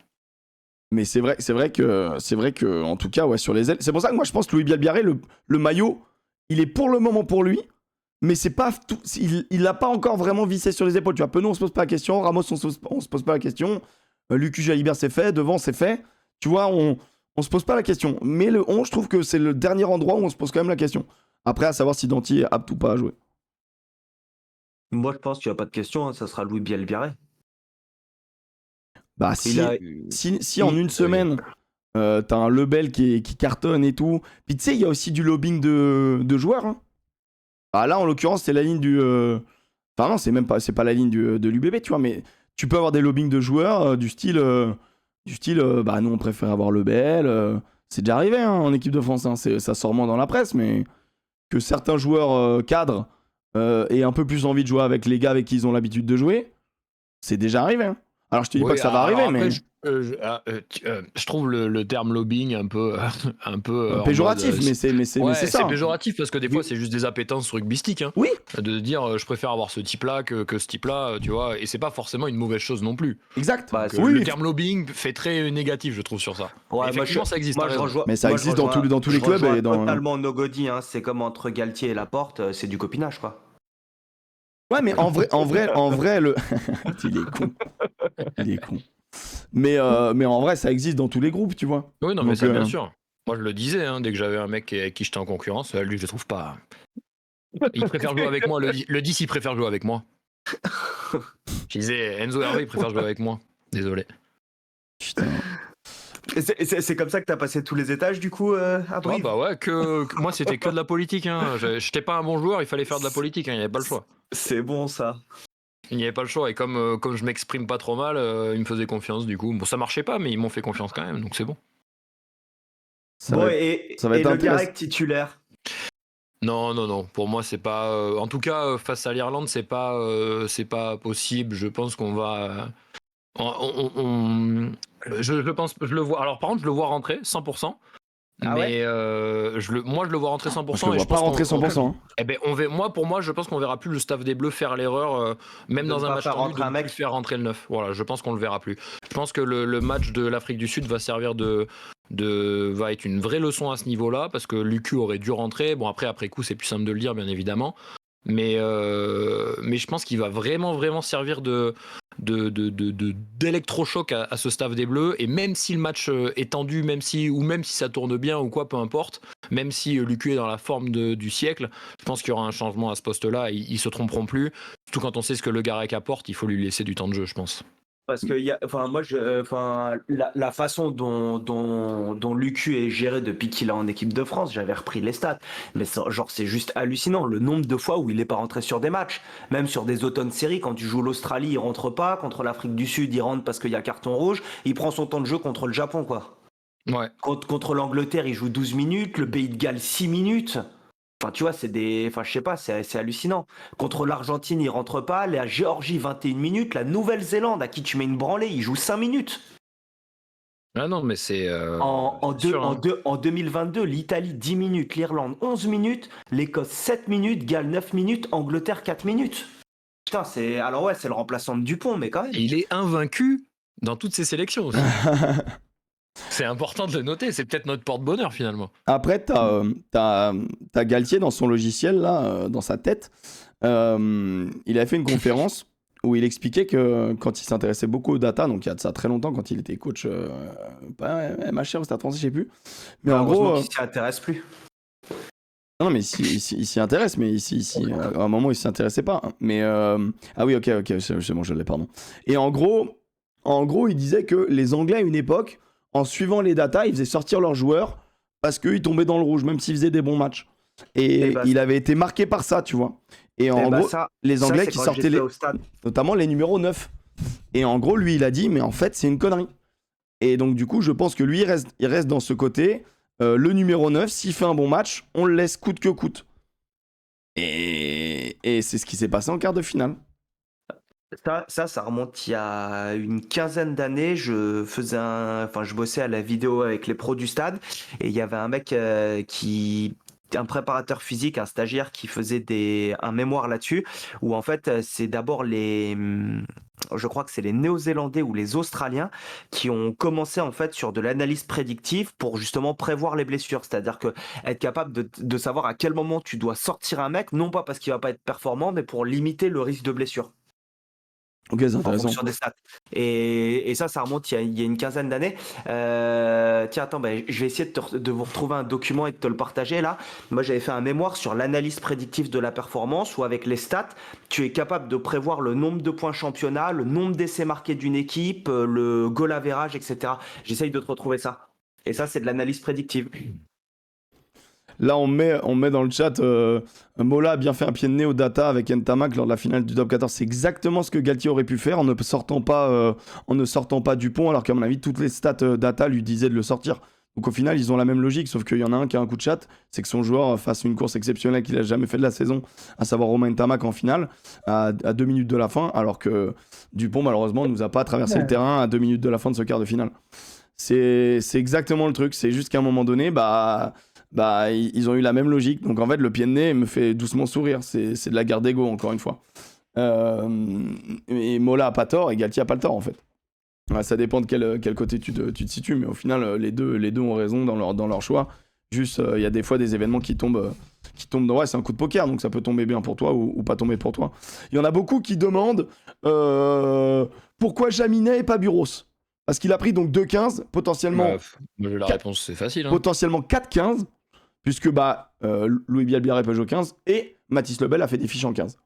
mais c'est vrai que en tout cas, ouais, sur les ailes, c'est pour ça que moi je pense que Louis Bielbiarré, le maillot, il est pour le moment pour lui, mais c'est pas tout, il l'a pas encore vraiment vissé sur les épaules. Tu vois, Penaud, on se pose pas la question, Ramos, on se pose pas la question, Lucu Jalibert c'est fait, devant c'est fait. Tu vois, on se pose pas la question. Mais le 11, je trouve que c'est le dernier endroit où on se pose quand même la question. Après, à savoir si Danty est apte ou pas à jouer. Moi, je pense qu'il n'y a pas de question, hein, ça sera Louis Bielbiarré. Bah, si en une semaine, t'as un Lebel qui cartonne et tout. Puis tu sais, il y a aussi du lobbying de joueurs. Hein. Bah, là, en l'occurrence, c'est la ligne du. Enfin, non, c'est pas la ligne de l'UBB, tu vois, mais tu peux avoir des lobbying de joueurs du style. Bah, nous, on préfère avoir Lebel. C'est déjà arrivé hein, en équipe de France. Hein, ça sort moins dans la presse, mais que certains joueurs cadres aient un peu plus envie de jouer avec les gars avec qui ils ont l'habitude de jouer, c'est déjà arrivé. Hein. Alors, je te dis pas que ça va arriver, après, mais. Je trouve le terme lobbying un peu péjoratif, mais c'est ça. C'est péjoratif parce que des fois, c'est juste des appétences rugbystiques. Hein, oui. De dire je préfère avoir ce type-là que ce type-là, tu vois, et c'est pas forcément une mauvaise chose non plus. Exact. Donc, le terme lobbying fait très négatif, je trouve, sur ça. Ouais, effectivement, ça existe. Mais ça existe dans tous les clubs. Et dans... totalement Nogodi, hein, c'est comme entre Galtier et Laporte, c'est du copinage, quoi. Ouais, mais en vrai, le. Il est con. Mais en vrai, ça existe dans tous les groupes, tu vois. Oui, non, mais ça, bien sûr. Moi, je le disais, hein, dès que j'avais un mec avec qui j'étais en concurrence, lui, je le trouve pas. Il préfère jouer avec moi. Le 10, il préfère jouer avec moi. Je disais, Enzo Hervé, il préfère jouer avec moi. Désolé. Putain. C'est comme ça que t'as passé tous les étages, du coup, à Brive. Bah ouais, moi, c'était que de la politique. Hein. J'étais pas un bon joueur, il fallait faire de la politique, hein, il n'y avait pas le choix. C'est bon, ça. Il n'y avait pas le choix, et comme je m'exprime pas trop mal, ils me faisaient confiance, du coup. Bon, ça marchait pas, mais ils m'ont fait confiance quand même, donc c'est bon. Ça va être le direct titulaire. Non. Pour moi, c'est pas. En tout cas, face à l'Irlande, c'est pas possible. Je pense qu'on va. Je pense, je le vois. Alors, par contre, je le vois rentrer 100%. Ah mais moi, je le vois rentrer 100%. Je le vois pas rentrer 100%. Moi, pour moi, je pense qu'on verra plus le staff des Bleus faire l'erreur, même dans un match tendu, de plus faire rentrer le 9. Voilà, je pense qu'on le verra plus. Je pense que le match de l'Afrique du Sud va servir va être une vraie leçon à ce niveau-là, parce que Lucu aurait dû rentrer. Bon, après coup, c'est plus simple de le dire, bien évidemment. Mais je pense qu'il va vraiment servir d'électrochoc à ce staff des Bleus, et même si le match est tendu, même si ça tourne bien ou quoi, peu importe, même si Lucu est dans la forme du siècle, je pense qu'il y aura un changement à ce poste-là, ils se tromperont plus, surtout quand on sait ce que Le Garec apporte, il faut lui laisser du temps de jeu, je pense. Parce que la façon dont Lucu est géré depuis qu'il est en équipe de France, j'avais repris les stats, mais c'est juste hallucinant le nombre de fois où il n'est pas rentré sur des matchs, même sur des automnes séries. Quand tu joues l'Australie, il rentre pas, contre l'Afrique du Sud, il rentre parce qu'il y a carton rouge, il prend son temps de jeu contre le Japon, quoi. Ouais. Contre l'Angleterre, il joue 12 minutes, le Pays de Galles 6 minutes. Enfin, tu vois, je sais pas, c'est hallucinant. Contre l'Argentine, il rentre pas. La Géorgie, 21 minutes. La Nouvelle-Zélande, à qui tu mets une branlée, il joue 5 minutes. Ah non, mais c'est... En 2022, l'Italie, 10 minutes. L'Irlande, 11 minutes. L'Écosse, 7 minutes. Galles, 9 minutes. Angleterre, 4 minutes. Putain, c'est le remplaçant de Dupont, mais quand même. Et il est invaincu dans toutes ses sélections aussi. C'est important de le noter, c'est peut-être notre porte-bonheur finalement. Après, t'as Galtier dans son logiciel, là, dans sa tête. Il a fait une conférence où il expliquait que quand il s'intéressait beaucoup aux data, donc il y a de ça très longtemps, quand il était coach MHR ou Stade Français, je sais plus. Mais en gros. Il s'y intéresse plus. Non, mais il s'y intéresse, mais à un moment, il s'y intéressait pas. Mais. Ah oui, ok, c'est bon, je l'ai, pardon. Et en gros, il disait que les Anglais à une époque, en suivant les datas, ils faisaient sortir leurs joueurs parce qu'ils tombaient dans le rouge, même s'ils faisaient des bons matchs. Et il avait été marqué par ça, tu vois. Et en gros, les Anglais qui sortaient notamment les numéros 9. Et en gros, lui, il a dit, mais en fait, c'est une connerie. Et donc, du coup, je pense que lui, il reste dans ce côté. le numéro 9, s'il fait un bon match, on le laisse coûte que coûte. Et c'est ce qui s'est passé en quart de finale. Ça remonte il y a une quinzaine d'années. Je bossais à la vidéo avec les pros du stade et il y avait un mec un préparateur physique, un stagiaire qui faisait un mémoire là-dessus où en fait c'est d'abord je crois que c'est les Néo-Zélandais ou les Australiens qui ont commencé en fait sur de l'analyse prédictive pour justement prévoir les blessures. C'est-à-dire que être capable de savoir à quel moment tu dois sortir un mec, non pas parce qu'il va pas être performant, mais pour limiter le risque de blessure. Ok, c'est En intéressant. fonction des stats. Et ça remonte il y a une quinzaine d'années. Tiens, attends, je vais essayer de vous retrouver un document et de te le partager là. Moi, j'avais fait un mémoire sur l'analyse prédictive de la performance où avec les stats, tu es capable de prévoir le nombre de points championnat, le nombre d'essais marqués d'une équipe, le goal average, etc. J'essaye de te retrouver ça. Et ça, c'est de l'analyse prédictive. Là, on met dans le chat, Mola a bien fait un pied de nez au data avec Ntamak lors de la finale du top 14. C'est exactement ce que Galtier aurait pu faire en ne sortant pas Dupont, alors qu'à mon avis, toutes les stats data lui disaient de le sortir. Donc au final, ils ont la même logique, sauf qu'il y en a un qui a un coup de chat, c'est que son joueur fasse une course exceptionnelle qu'il n'a jamais fait de la saison, à savoir Romain Ntamak en finale, à 2 minutes de la fin, alors que Dupont, malheureusement, ne nous a pas traversé le terrain à 2 minutes de la fin de ce quart de finale. C'est exactement le truc, c'est juste qu'à un moment donné, ils ont eu la même logique. Donc en fait, le pied de nez me fait doucement sourire. C'est de la guerre d'ego, encore une fois. Et Mola a pas tort et Galtier a pas le tort, en fait. Ouais, ça dépend de quel côté tu te situes, mais au final, les deux ont raison dans leur choix. Juste, il y a des fois des événements qui tombent dans... Ouais, c'est un coup de poker, donc ça peut tomber bien pour toi ou pas tomber pour toi. Il y en a beaucoup qui demandent pourquoi Jaminet et pas Buros ? Parce qu'il a pris donc 2-15, potentiellement... la réponse, c'est facile. Hein. Potentiellement 4-15, puisque Louis Bielbiarré peut jouer 15, et Mathis Lebel a fait des fiches en 15.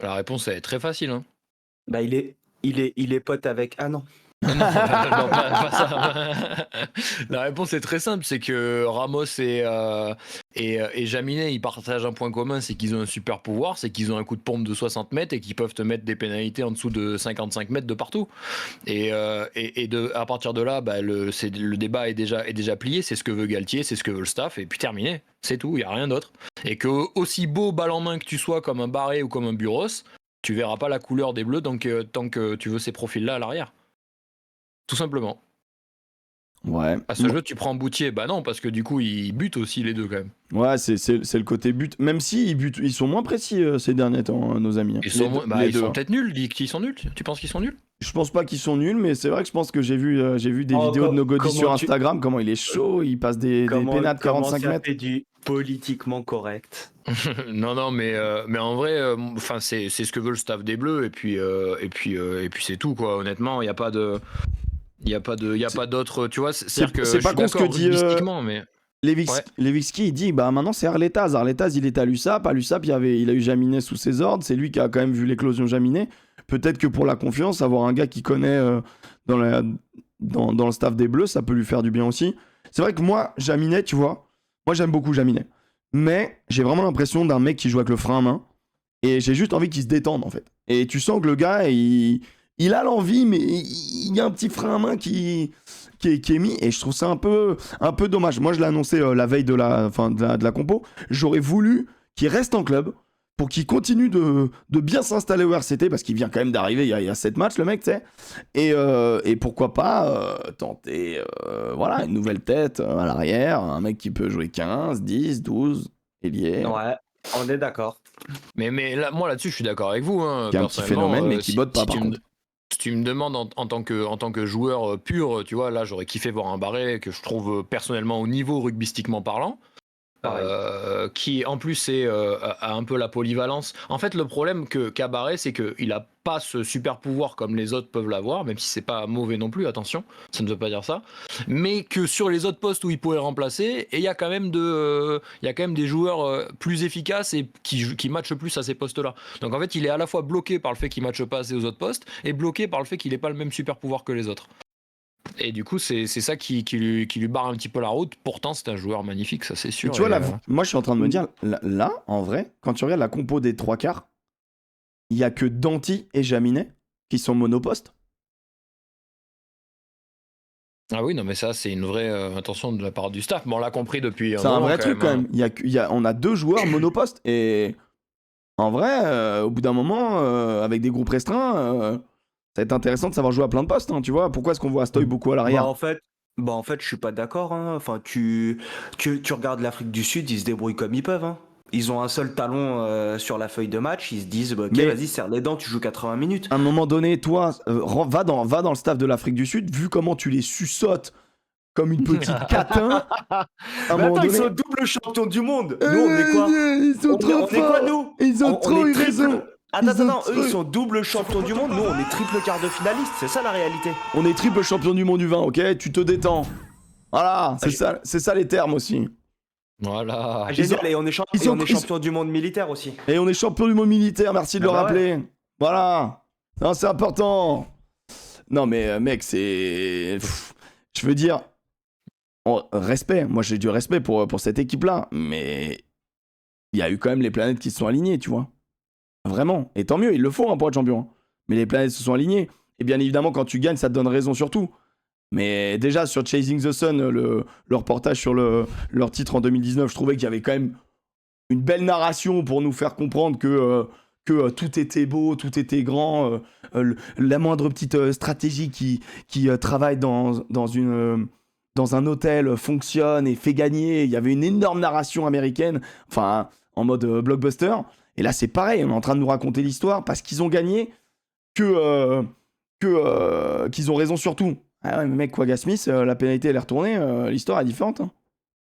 La réponse, elle est très facile. Hein. Il est pote avec... Ah non. Non, pas ça. La réponse est très simple, c'est que Ramos et Jaminet, ils partagent un point commun, c'est qu'ils ont un super pouvoir, c'est qu'ils ont un coup de pompe de 60 mètres et qu'ils peuvent te mettre des pénalités en dessous de 55 mètres de partout. Et à partir de là, le débat est déjà plié, c'est ce que veut Galtier, c'est ce que veut le staff, et puis terminé, c'est tout, il n'y a rien d'autre. Et que aussi beau balle en main que tu sois comme un Barré ou comme un Buros, tu verras pas la couleur des Bleus tant que tu veux ces profils-là à l'arrière. Tout simplement. Ouais. À ce jeu, tu prends Boutier. Bah non, parce que du coup, ils butent aussi les deux quand même. Ouais, c'est le côté but. Même si ils sont moins précis ces derniers temps, nos amis. Ils sont peut-être nuls. Ils sont nuls. Tu penses qu'ils sont nuls ? Je pense pas qu'ils sont nuls, mais c'est vrai que je pense que j'ai vu des vidéos de Nogodi sur Instagram, comment il est chaud, il passe des pénats de 45 mètres. Fait du politiquement correct. Non, mais en vrai, c'est ce que veut le staff des Bleus, et puis c'est tout quoi. Honnêtement, il y a pas d'autre, tu vois. C'est pas con ce que dit mais Levicki, il dit maintenant c'est Arletaz. Arletaz, il est à l'USAP. À l'USAP, il a eu Jaminet sous ses ordres. C'est lui qui a quand même vu l'éclosion Jaminet. Peut-être que pour la confiance, avoir un gars qui connaît dans le staff des Bleus, ça peut lui faire du bien aussi. C'est vrai que moi, Jaminet, tu vois, moi j'aime beaucoup Jaminet. Mais j'ai vraiment l'impression d'un mec qui joue avec le frein à main. Et j'ai juste envie qu'il se détende en fait. Et tu sens que le gars, il a l'envie, mais il y a un petit frein à main qui est mis. Et je trouve ça un peu dommage. Moi, je l'ai annoncé la veille de la compo. J'aurais voulu qu'il reste en club pour qu'il continue de bien s'installer au RCT, parce qu'il vient quand même d'arriver il y a 7 matchs, le mec, tu sais. Et pourquoi pas tenter une nouvelle tête à l'arrière, un mec qui peut jouer 15, 10, 12, ailier. Ouais, on est d'accord. Mais là, moi là-dessus, je suis d'accord avec vous. Hein, qui est un petit phénomène, mais qui botte pas par contre. Si tu me demandes en tant que joueur pur, tu vois, là, j'aurais kiffé voir un Barré que je trouve personnellement au niveau rugbystiquement parlant. Qui en plus a un peu la polyvalence. En fait, le problème qu'a Barré, c'est qu'il a pas ce super pouvoir comme les autres peuvent l'avoir, même si c'est pas mauvais non plus, attention, ça ne veut pas dire ça, mais que sur les autres postes où il pourrait remplacer, et il y a quand même des joueurs plus efficaces et qui matchent plus à ces postes-là. Donc en fait, il est à la fois bloqué par le fait qu'il matche pas assez aux autres postes et bloqué par le fait qu'il n'ait pas le même super pouvoir que les autres. Et du coup, c'est ça qui lui barre un petit peu la route. Pourtant, c'est un joueur magnifique, ça c'est sûr. Tu vois, moi je suis en train de me dire, là, en vrai, quand tu regardes la compo des 3/4, il n'y a que Danty et Jaminet qui sont monopostes. Ah oui, non, mais ça, c'est une vraie intention de la part du staff. Mais on l'a compris depuis C'est un moment vrai truc quand hein. même. On a 2 joueurs monopostes et en vrai, au bout d'un moment, avec des groupes restreints, ça va être intéressant de savoir jouer à plein de postes, hein, tu vois. Pourquoi est-ce qu'on voit Astoy beaucoup à Bah l'arrière? en fait, je suis pas d'accord, hein. Enfin, tu regardes l'Afrique du Sud, ils se débrouillent comme ils peuvent, hein. Ils ont un seul talon sur la feuille de match, ils se disent bah, ok, Mais vas-y, serre les dents, tu joues 80 minutes. à un moment donné, toi, va dans le staff de l'Afrique du Sud, vu comment tu les suçotes comme une petite catin, à un Mais moment attends, ils donné. sont double champions du monde. Nous, on est quoi? Ils sont trop On est quoi, forts. nous? Ils ont On trop est eu triple. raison. Attends, Ils ont attends, eux, trop ils eu- sont double champions du monde. Nous, on est triple quart de finaliste. C'est ça la réalité. On est triple champion du monde du vin, ok? Tu te détends. Voilà, Ah, c'est ça les termes aussi. Voilà. Ah, génial. Et on est, ils ont- champion du monde militaire aussi. Et on est champion du monde militaire, merci de Ah le bah rappeler. Voilà. Non, c'est important. Non, mais mec, c'est. Je veux dire. Respect. Moi, j'ai du respect pour cette équipe-là. Mais il y a eu quand même les planètes qui se sont alignées, tu vois. Vraiment. Et tant mieux, il le faut hein, pour être champion. Hein. Mais les planètes se sont alignées. Et bien évidemment, quand tu gagnes, ça te donne raison sur tout. Mais déjà, sur Chasing the Sun, le reportage sur leur titre en 2019, je trouvais qu'il y avait quand même une belle narration pour nous faire comprendre que tout était beau, tout était grand. La moindre petite stratégie qui travaille dans un hôtel fonctionne et fait gagner. Il y avait une énorme narration américaine, enfin, en mode blockbuster. Et là, c'est pareil, on est en train de nous raconter l'histoire parce qu'ils ont gagné qu'ils ont raison sur tout. Ah ouais, mais mec, Quagga Smith, la pénalité elle est retournée, l'histoire est différente. Hein.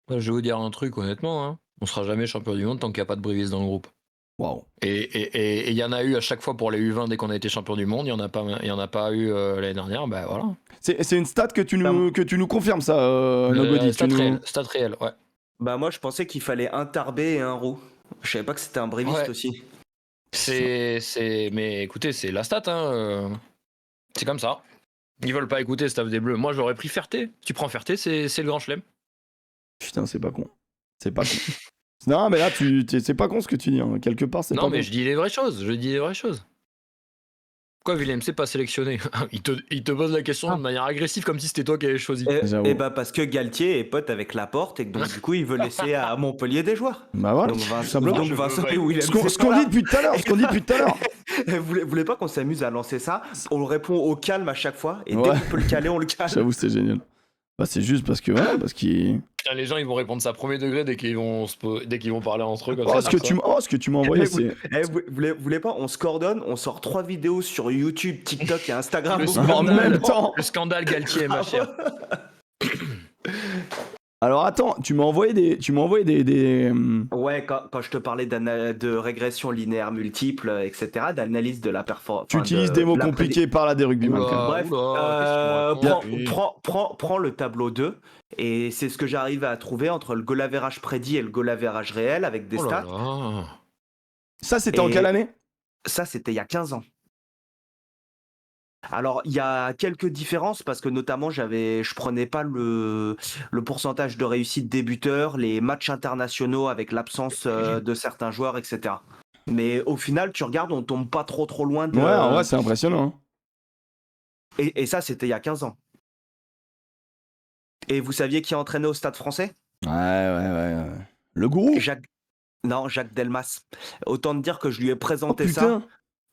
Je vais vous dire un truc, honnêtement. Hein. On sera jamais champion du monde tant qu'il n'y a pas de Brivis dans le groupe. Waouh. Et il y en a eu à chaque fois pour les U20 dès qu'on a été champion du monde. Il n'y en a pas eu l'année dernière. Bah voilà. C'est une stat que tu nous confirmes, ça, Nogodi. Stat réel, ouais. Bah, moi, je pensais qu'il fallait un Tarbé et un Roux. Je savais pas que c'était un bréviste Ouais. aussi. Mais écoutez, c'est la stat. Hein. C'est comme ça. Ils veulent pas écouter staff des Bleus. Moi, j'aurais pris Ferté. Tu prends Ferté, c'est le grand chelem. Putain, c'est pas con. C'est pas con. Non, mais là, c'est pas con ce que tu dis. Hein. Quelque part, c'est pas con. Non, mais je dis les vraies choses. Pourquoi Willem c'est pas sélectionné? il te pose la question de manière agressive comme si c'était toi qui avais choisi. Et bah parce que Galtier est pote avec Laporte et que donc du coup il veut laisser à Montpellier des joueurs. Bah voilà, Donc tout simplement. Vincent et Willem, Ce qu'on dit depuis tout à l'heure. Vous voulez pas qu'on s'amuse à lancer ça? On le répond au calme à chaque fois et dès Ouais. qu'on peut le caler, on le cale. J'avoue, c'est génial. Bah, c'est juste parce que qu'il. Putain, les gens ils vont répondre ça premier degré dès qu'ils vont parler entre eux comme Oh, ça. ce que tu m'as envoyé, c'est. Vous voulez pas, on se coordonne, on sort 3 vidéos sur YouTube, TikTok et Instagram. En même temps. Le scandale Galtier, ma chère. Alors attends, tu m'as envoyé des. Ouais, quand je te parlais de régression linéaire multiple, etc., d'analyse de la performance. Tu utilises des mots compliqués par la des rugbyman. Bref, prends le tableau 2 et c'est ce que j'arrive à trouver entre le goal average prédit et le goal average réel avec des stats. Ça, c'était en quelle année? Ça, c'était il y a 15 ans. Alors, il y a quelques différences parce que notamment, je prenais pas le pourcentage de réussite des buteurs, les matchs internationaux avec l'absence de certains joueurs, etc. Mais au final, tu regardes, on tombe pas trop loin de... Ouais, en vrai, c'est impressionnant. Hein. Et ça, c'était il y a 15 ans. Et vous saviez qui a entraîné au Stade Français? Ouais. Le gourou? Jacques Delmas. Autant te dire que je lui ai présenté putain. ça.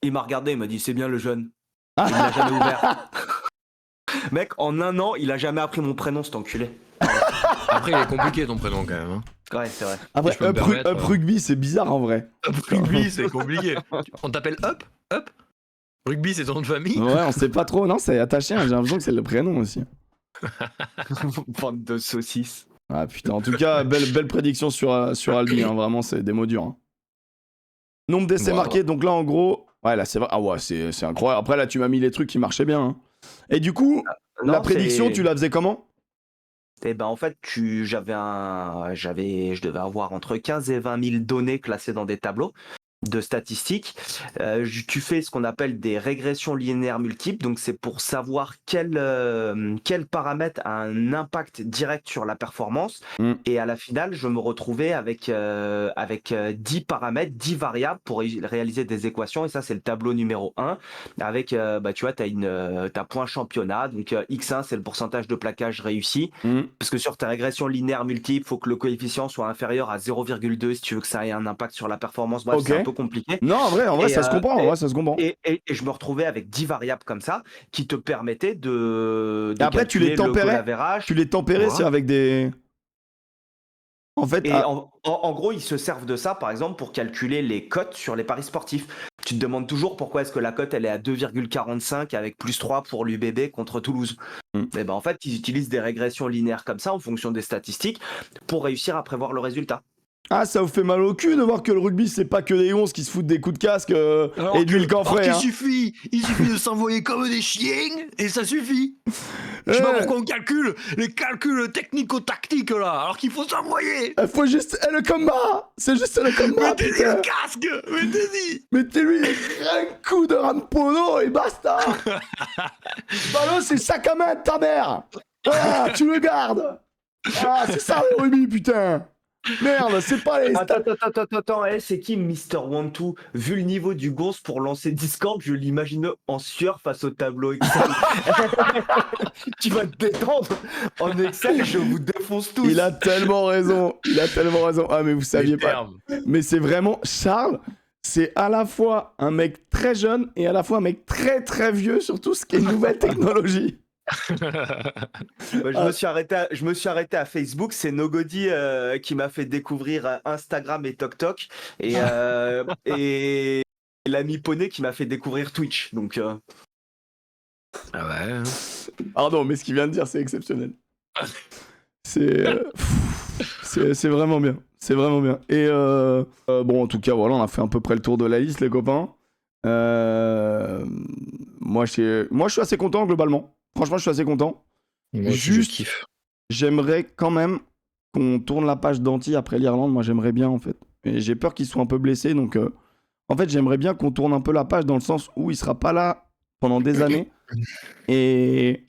Il m'a regardé, il m'a dit c'est bien le jeune. Il l'a jamais ouvert. Mec, en un an, il a jamais appris mon prénom, cet enculé. Après, il est compliqué ton prénom quand même. Hein. Ouais, c'est vrai. Après, Si je peux me permettre, Up Rugby, c'est bizarre en vrai. Up Rugby, c'est compliqué. On t'appelle Up? Rugby, c'est ton nom de famille? Ouais, on sait pas trop. Non, c'est attaché. Hein. J'ai l'impression que c'est le prénom aussi. Bande de saucisses. Ah putain, en tout cas, belle prédiction sur Albi. Hein. Vraiment, c'est des mots durs. Hein. Nombre d'essais marqués. Donc là, en gros, ouais, là, c'est vrai. Ah ouais, c'est incroyable. Après, là, tu m'as mis les trucs qui marchaient bien. Hein. Et du coup, la prédiction, tu la faisais comment? Eh ben en fait, je devais avoir entre 15 et 20 000 données classées dans des tableaux. de statistiques. Tu fais ce qu'on appelle des régressions linéaires multiples, donc c'est pour savoir quel paramètre a un impact direct sur la performance. Et à la finale, je me retrouvais avec 10 paramètres, 10 variables pour réaliser des équations, et ça c'est le tableau numéro 1, avec, tu vois, t'as point championnat, donc X1 c'est le pourcentage de plaquage réussi, parce que sur tes régressions linéaires multiples, il faut que le coefficient soit inférieur à 0,2 si tu veux que ça ait un impact sur la performance. Bref, c'est un peu compliqué. Non, en vrai, ça se comprend. En vrai, ça se comprend. Et je me retrouvais avec 10 variables comme ça qui te permettaient de et après, tu les tempérais. Tu les tempérais, c'est avec des. En fait. Et en gros, ils se servent de ça, par exemple, pour calculer les cotes sur les paris sportifs. Tu te demandes toujours pourquoi est-ce que la cote elle est à 2,45 avec +3 pour l'UBB contre Toulouse. Et ben en fait, ils utilisent des régressions linéaires comme ça en fonction des statistiques pour réussir à prévoir le résultat. Ah, ça vous fait mal au cul de voir que le rugby, c'est pas que des 11 qui se foutent des coups de casque et d'huile camphrée. Il suffit de s'envoyer comme des chiens et ça suffit. Je sais pas pourquoi on calcule les calculs technico-tactiques là, alors qu'il faut s'envoyer. Il faut juste le combat. C'est juste le combat. Mettez-y le casque. Mettez-y. Mettez-lui un coup de rampono et basta. Ballon, c'est le sac à main de ta mère. Ah, tu le gardes. Ah, c'est ça le rugby, putain. Merde, c'est pas les... Attends, c'est qui Mr. One-Two? Vu le niveau du gonze pour lancer Discord, je l'imagine en sueur face au tableau Excel. Tu vas te détendre. En Excel, je vous défonce tous. Il a tellement raison. Ah, mais vous saviez pas. Mais c'est vraiment... Charles, c'est à la fois un mec très jeune et à la fois un mec très très vieux sur tout ce qui est nouvelle technologie. Je me suis arrêté à Facebook. C'est Nogodi qui m'a fait découvrir Instagram et TokTok et l'ami Poney qui m'a fait découvrir Twitch. Donc ah ouais. Pardon, mais ce qu'il vient de dire, c'est exceptionnel. C'est vraiment bien. C'est vraiment bien. Et bon, en tout cas, voilà, on a fait à peu près le tour de la liste, les copains. Moi, je suis assez content globalement. Franchement, je suis assez content. Moi aussi, juste, je kiffe. J'aimerais quand même qu'on tourne la page d'Anti après l'Irlande. Moi, j'aimerais bien, en fait. Et j'ai peur qu'il soit un peu blessé. Donc, en fait, j'aimerais bien qu'on tourne un peu la page dans le sens où il sera pas là pendant des années. Et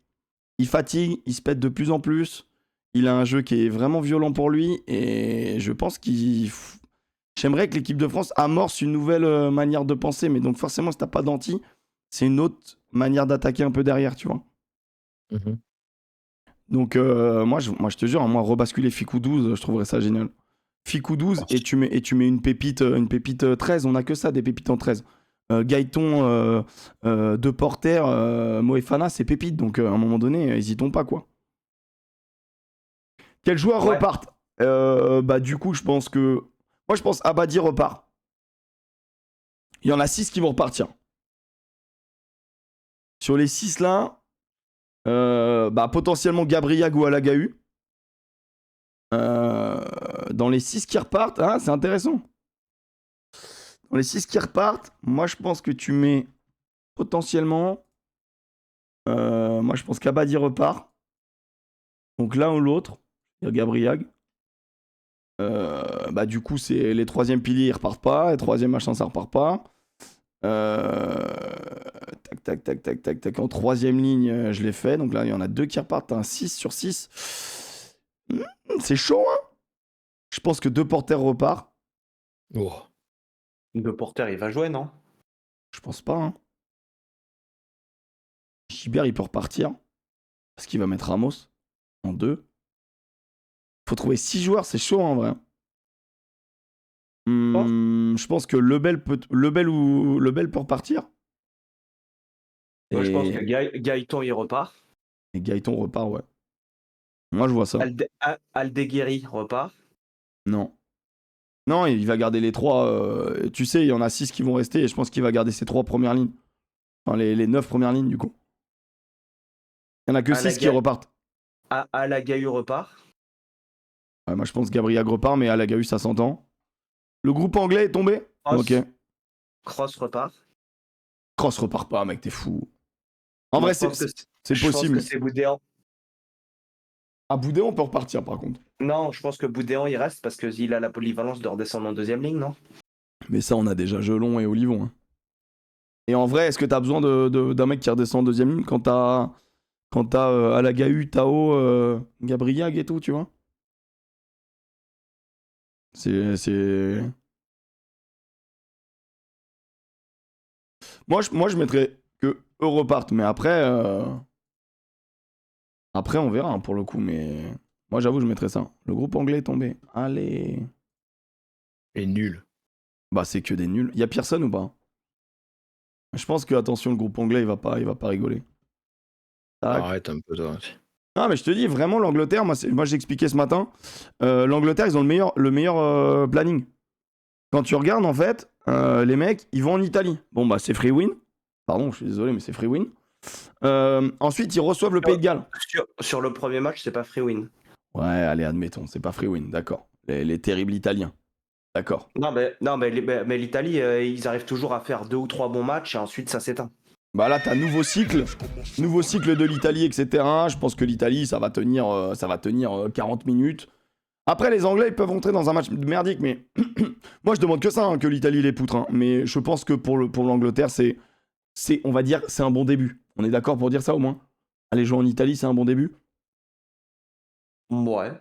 il fatigue, il se pète de plus en plus. Il a un jeu qui est vraiment violent pour lui. Et je pense j'aimerais que l'équipe de France amorce une nouvelle manière de penser. Mais donc, forcément, si t'as pas d'Anti, c'est une autre manière d'attaquer un peu derrière, tu vois. Donc moi je te jure, moi rebasculer Ficou 12, je trouverais ça génial. Ficou 12 et tu mets une pépite 13, on a que ça des pépites en 13. Gaëton De Porter, Moefana, c'est pépite, donc à un moment donné, hésitons pas quoi. Quels joueurs repartent bah du coup je pense Abadi repart. Il y en a 6 qui vont repartir. Sur les 6 là, potentiellement Gabriag ou Alagahu. Dans les 6 qui repartent, c'est intéressant. Dans les 6 qui repartent, moi je pense que tu mets potentiellement. Moi je pense qu'Abadi repart. Donc l'un ou l'autre, Gabriag. Du coup, c'est les 3e piliers ils repartent pas, les 3e machin ça repart pas. Tac. En 3e ligne, je l'ai fait. Donc là, il y en a 2 qui repartent. T'as un 6 sur 6. C'est chaud, hein. Je pense que De Porter repart. Oh. De Porter, il va jouer, non? Je pense pas, hein. Gilbert, il peut repartir. Parce qu'il va mettre Ramos en 2. Faut trouver 6 joueurs, c'est chaud, en vrai. Je pense que Lebel peut repartir. Moi, je pense que Gaëton, il repart. Et Gaëton repart, ouais. Moi, je vois ça. Aldeguerri repart. Non, il va garder les 3. Tu sais, il y en a 6 qui vont rester et je pense qu'il va garder ses 3 premières lignes. Enfin, les 9 premières lignes, du coup. Il n'y en a que 6 qui repartent. Alagahu repart. Ouais, moi, je pense que Gabriel repart, mais Alagahu, ça s'entend. Le groupe anglais est tombé. Ok. Cross repart. Cross repart pas, mec, t'es fou. En vrai, c'est possible. Je pense que c'est Boudéan. Ah, Boudéan peut repartir, par contre. Non, je pense que Boudéan, il reste parce qu'il a la polyvalence de redescendre en 2e ligne, non? Mais ça, on a déjà Gelon et Olivon. Hein. Et en vrai, est-ce que t'as besoin d'un mec qui redescend en deuxième ligne quand t'as Alagahu, Tao, Gabriag et tout, tu vois? C'est... Moi, je mettrais que eux repartent, mais après, on verra hein, pour le coup. Mais moi, j'avoue, je mettrais ça. Le groupe anglais est tombé. Allez. Et nul. Bah, c'est que des nuls. Y a Pearson ou pas? Je pense que, attention, le groupe anglais, il va pas rigoler. Tac. Arrête un peu, toi. Non, mais je te dis, vraiment, l'Angleterre, moi j'ai expliqué ce matin, l'Angleterre, ils ont le meilleur planning. Quand tu regardes, en fait, les mecs, ils vont en Italie. Bon, bah, c'est free win. Pardon, je suis désolé, mais c'est free win. Ensuite, ils reçoivent le Pays de Galles. Sur le premier match, c'est pas free win. Ouais, allez, admettons, c'est pas free win, d'accord. Les terribles Italiens. D'accord. Non, mais l'Italie, ils arrivent toujours à faire 2 ou 3 bons matchs et ensuite ça s'éteint. Bah là, t'as nouveau cycle de l'Italie, etc. Je pense que l'Italie, ça va tenir 40 minutes. Après, les Anglais, ils peuvent rentrer dans un match merdique, mais moi, je demande que ça, hein, que l'Italie les poutre. Hein. Mais je pense que pour l'Angleterre, on va dire, c'est un bon début. On est d'accord pour dire ça au moins? Aller jouer en Italie, c'est un bon début? Ouais.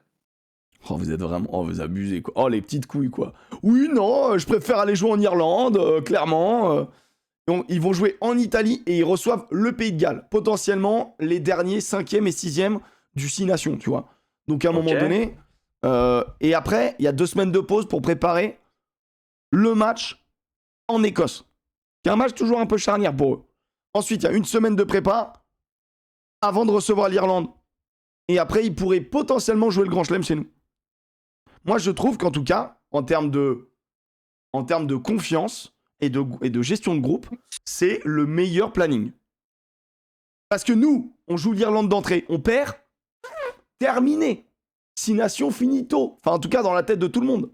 Oh, vous êtes vraiment... Oh, vous abusez, quoi. Oh, les petites couilles, quoi. Oui, non, je préfère aller jouer en Irlande, clairement. Ils vont jouer en Italie et ils reçoivent le Pays de Galles. Potentiellement, les derniers 5e et 6e du 6 Nations, tu vois. Donc, à un moment donné... et après, il y a 2 semaines de pause pour préparer le match en Écosse. C'est un match toujours un peu charnière pour eux. Ensuite, il y a 1 semaine de prépa avant de recevoir l'Irlande. Et après, ils pourraient potentiellement jouer le Grand Chelem chez nous. Moi, je trouve qu'en tout cas, en termes de confiance et de gestion de groupe, c'est le meilleur planning. Parce que nous, on joue l'Irlande d'entrée, on perd, terminé. 6 nations, finito. Enfin, en tout cas, dans la tête de tout le monde.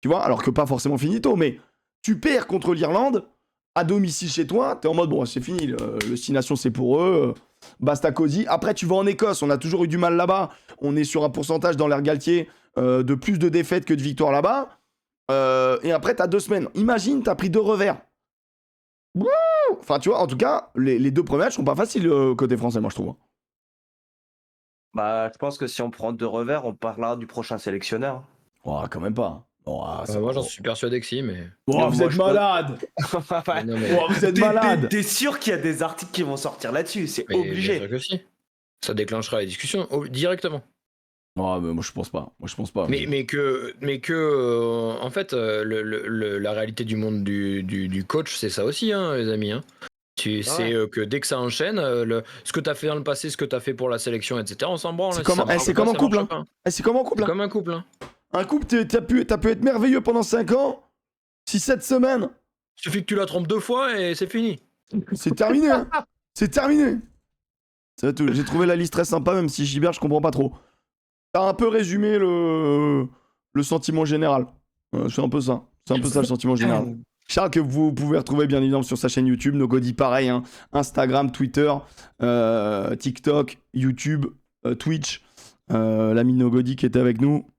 Tu vois, alors que pas forcément finito, mais tu perds contre l'Irlande, à domicile chez toi, t'es en mode, bon, c'est fini, le 6 nations, c'est pour eux, basta cosy. Après, tu vas en Écosse, on a toujours eu du mal là-bas, on est sur un pourcentage dans l'air Galtier de plus de défaites que de victoires là-bas, et après, t'as 2 semaines. Imagine, t'as pris 2 revers. Wouh, enfin, tu vois, en tout cas, les 2 premiers matchs sont pas faciles côté français, moi, je trouve. Bah, je pense que si on prend 2 revers, on parlera du prochain sélectionneur. Oh, quand même pas. Oh, moi, j'en suis persuadé que si, mais... Oh, vous êtes malade. mais... Oh, vous êtes malade. T'es sûr qu'il y a des articles qui vont sortir là-dessus, c'est obligé. Bien sûr que si. Ça déclenchera la discussion directement. Oh, mais moi je pense pas. Mais en fait, la réalité du monde du coach, c'est ça aussi, hein, les amis. Hein. C'est que dès que ça enchaîne, ce que tu as fait dans le passé, ce que tu as fait pour la sélection, etc., on s'en branle. C'est comme un couple. C'est comme un couple. Comme un couple. Hein. Un couple, t'as pu être merveilleux pendant 5 ans. Si 7 semaines. Il suffit que tu la trompes 2 fois et c'est fini. C'est terminé. Hein. C'est terminé. C'est tout. J'ai trouvé la liste très sympa, même si Gilbert, je comprends pas trop. T'as un peu résumé le sentiment général. C'est un peu ça. C'est un peu ça le sentiment général. Charles, que vous pouvez retrouver bien évidemment sur sa chaîne YouTube, Nogody pareil, hein. Instagram, Twitter, TikTok, YouTube, Twitch, l'ami Nogody qui était avec nous.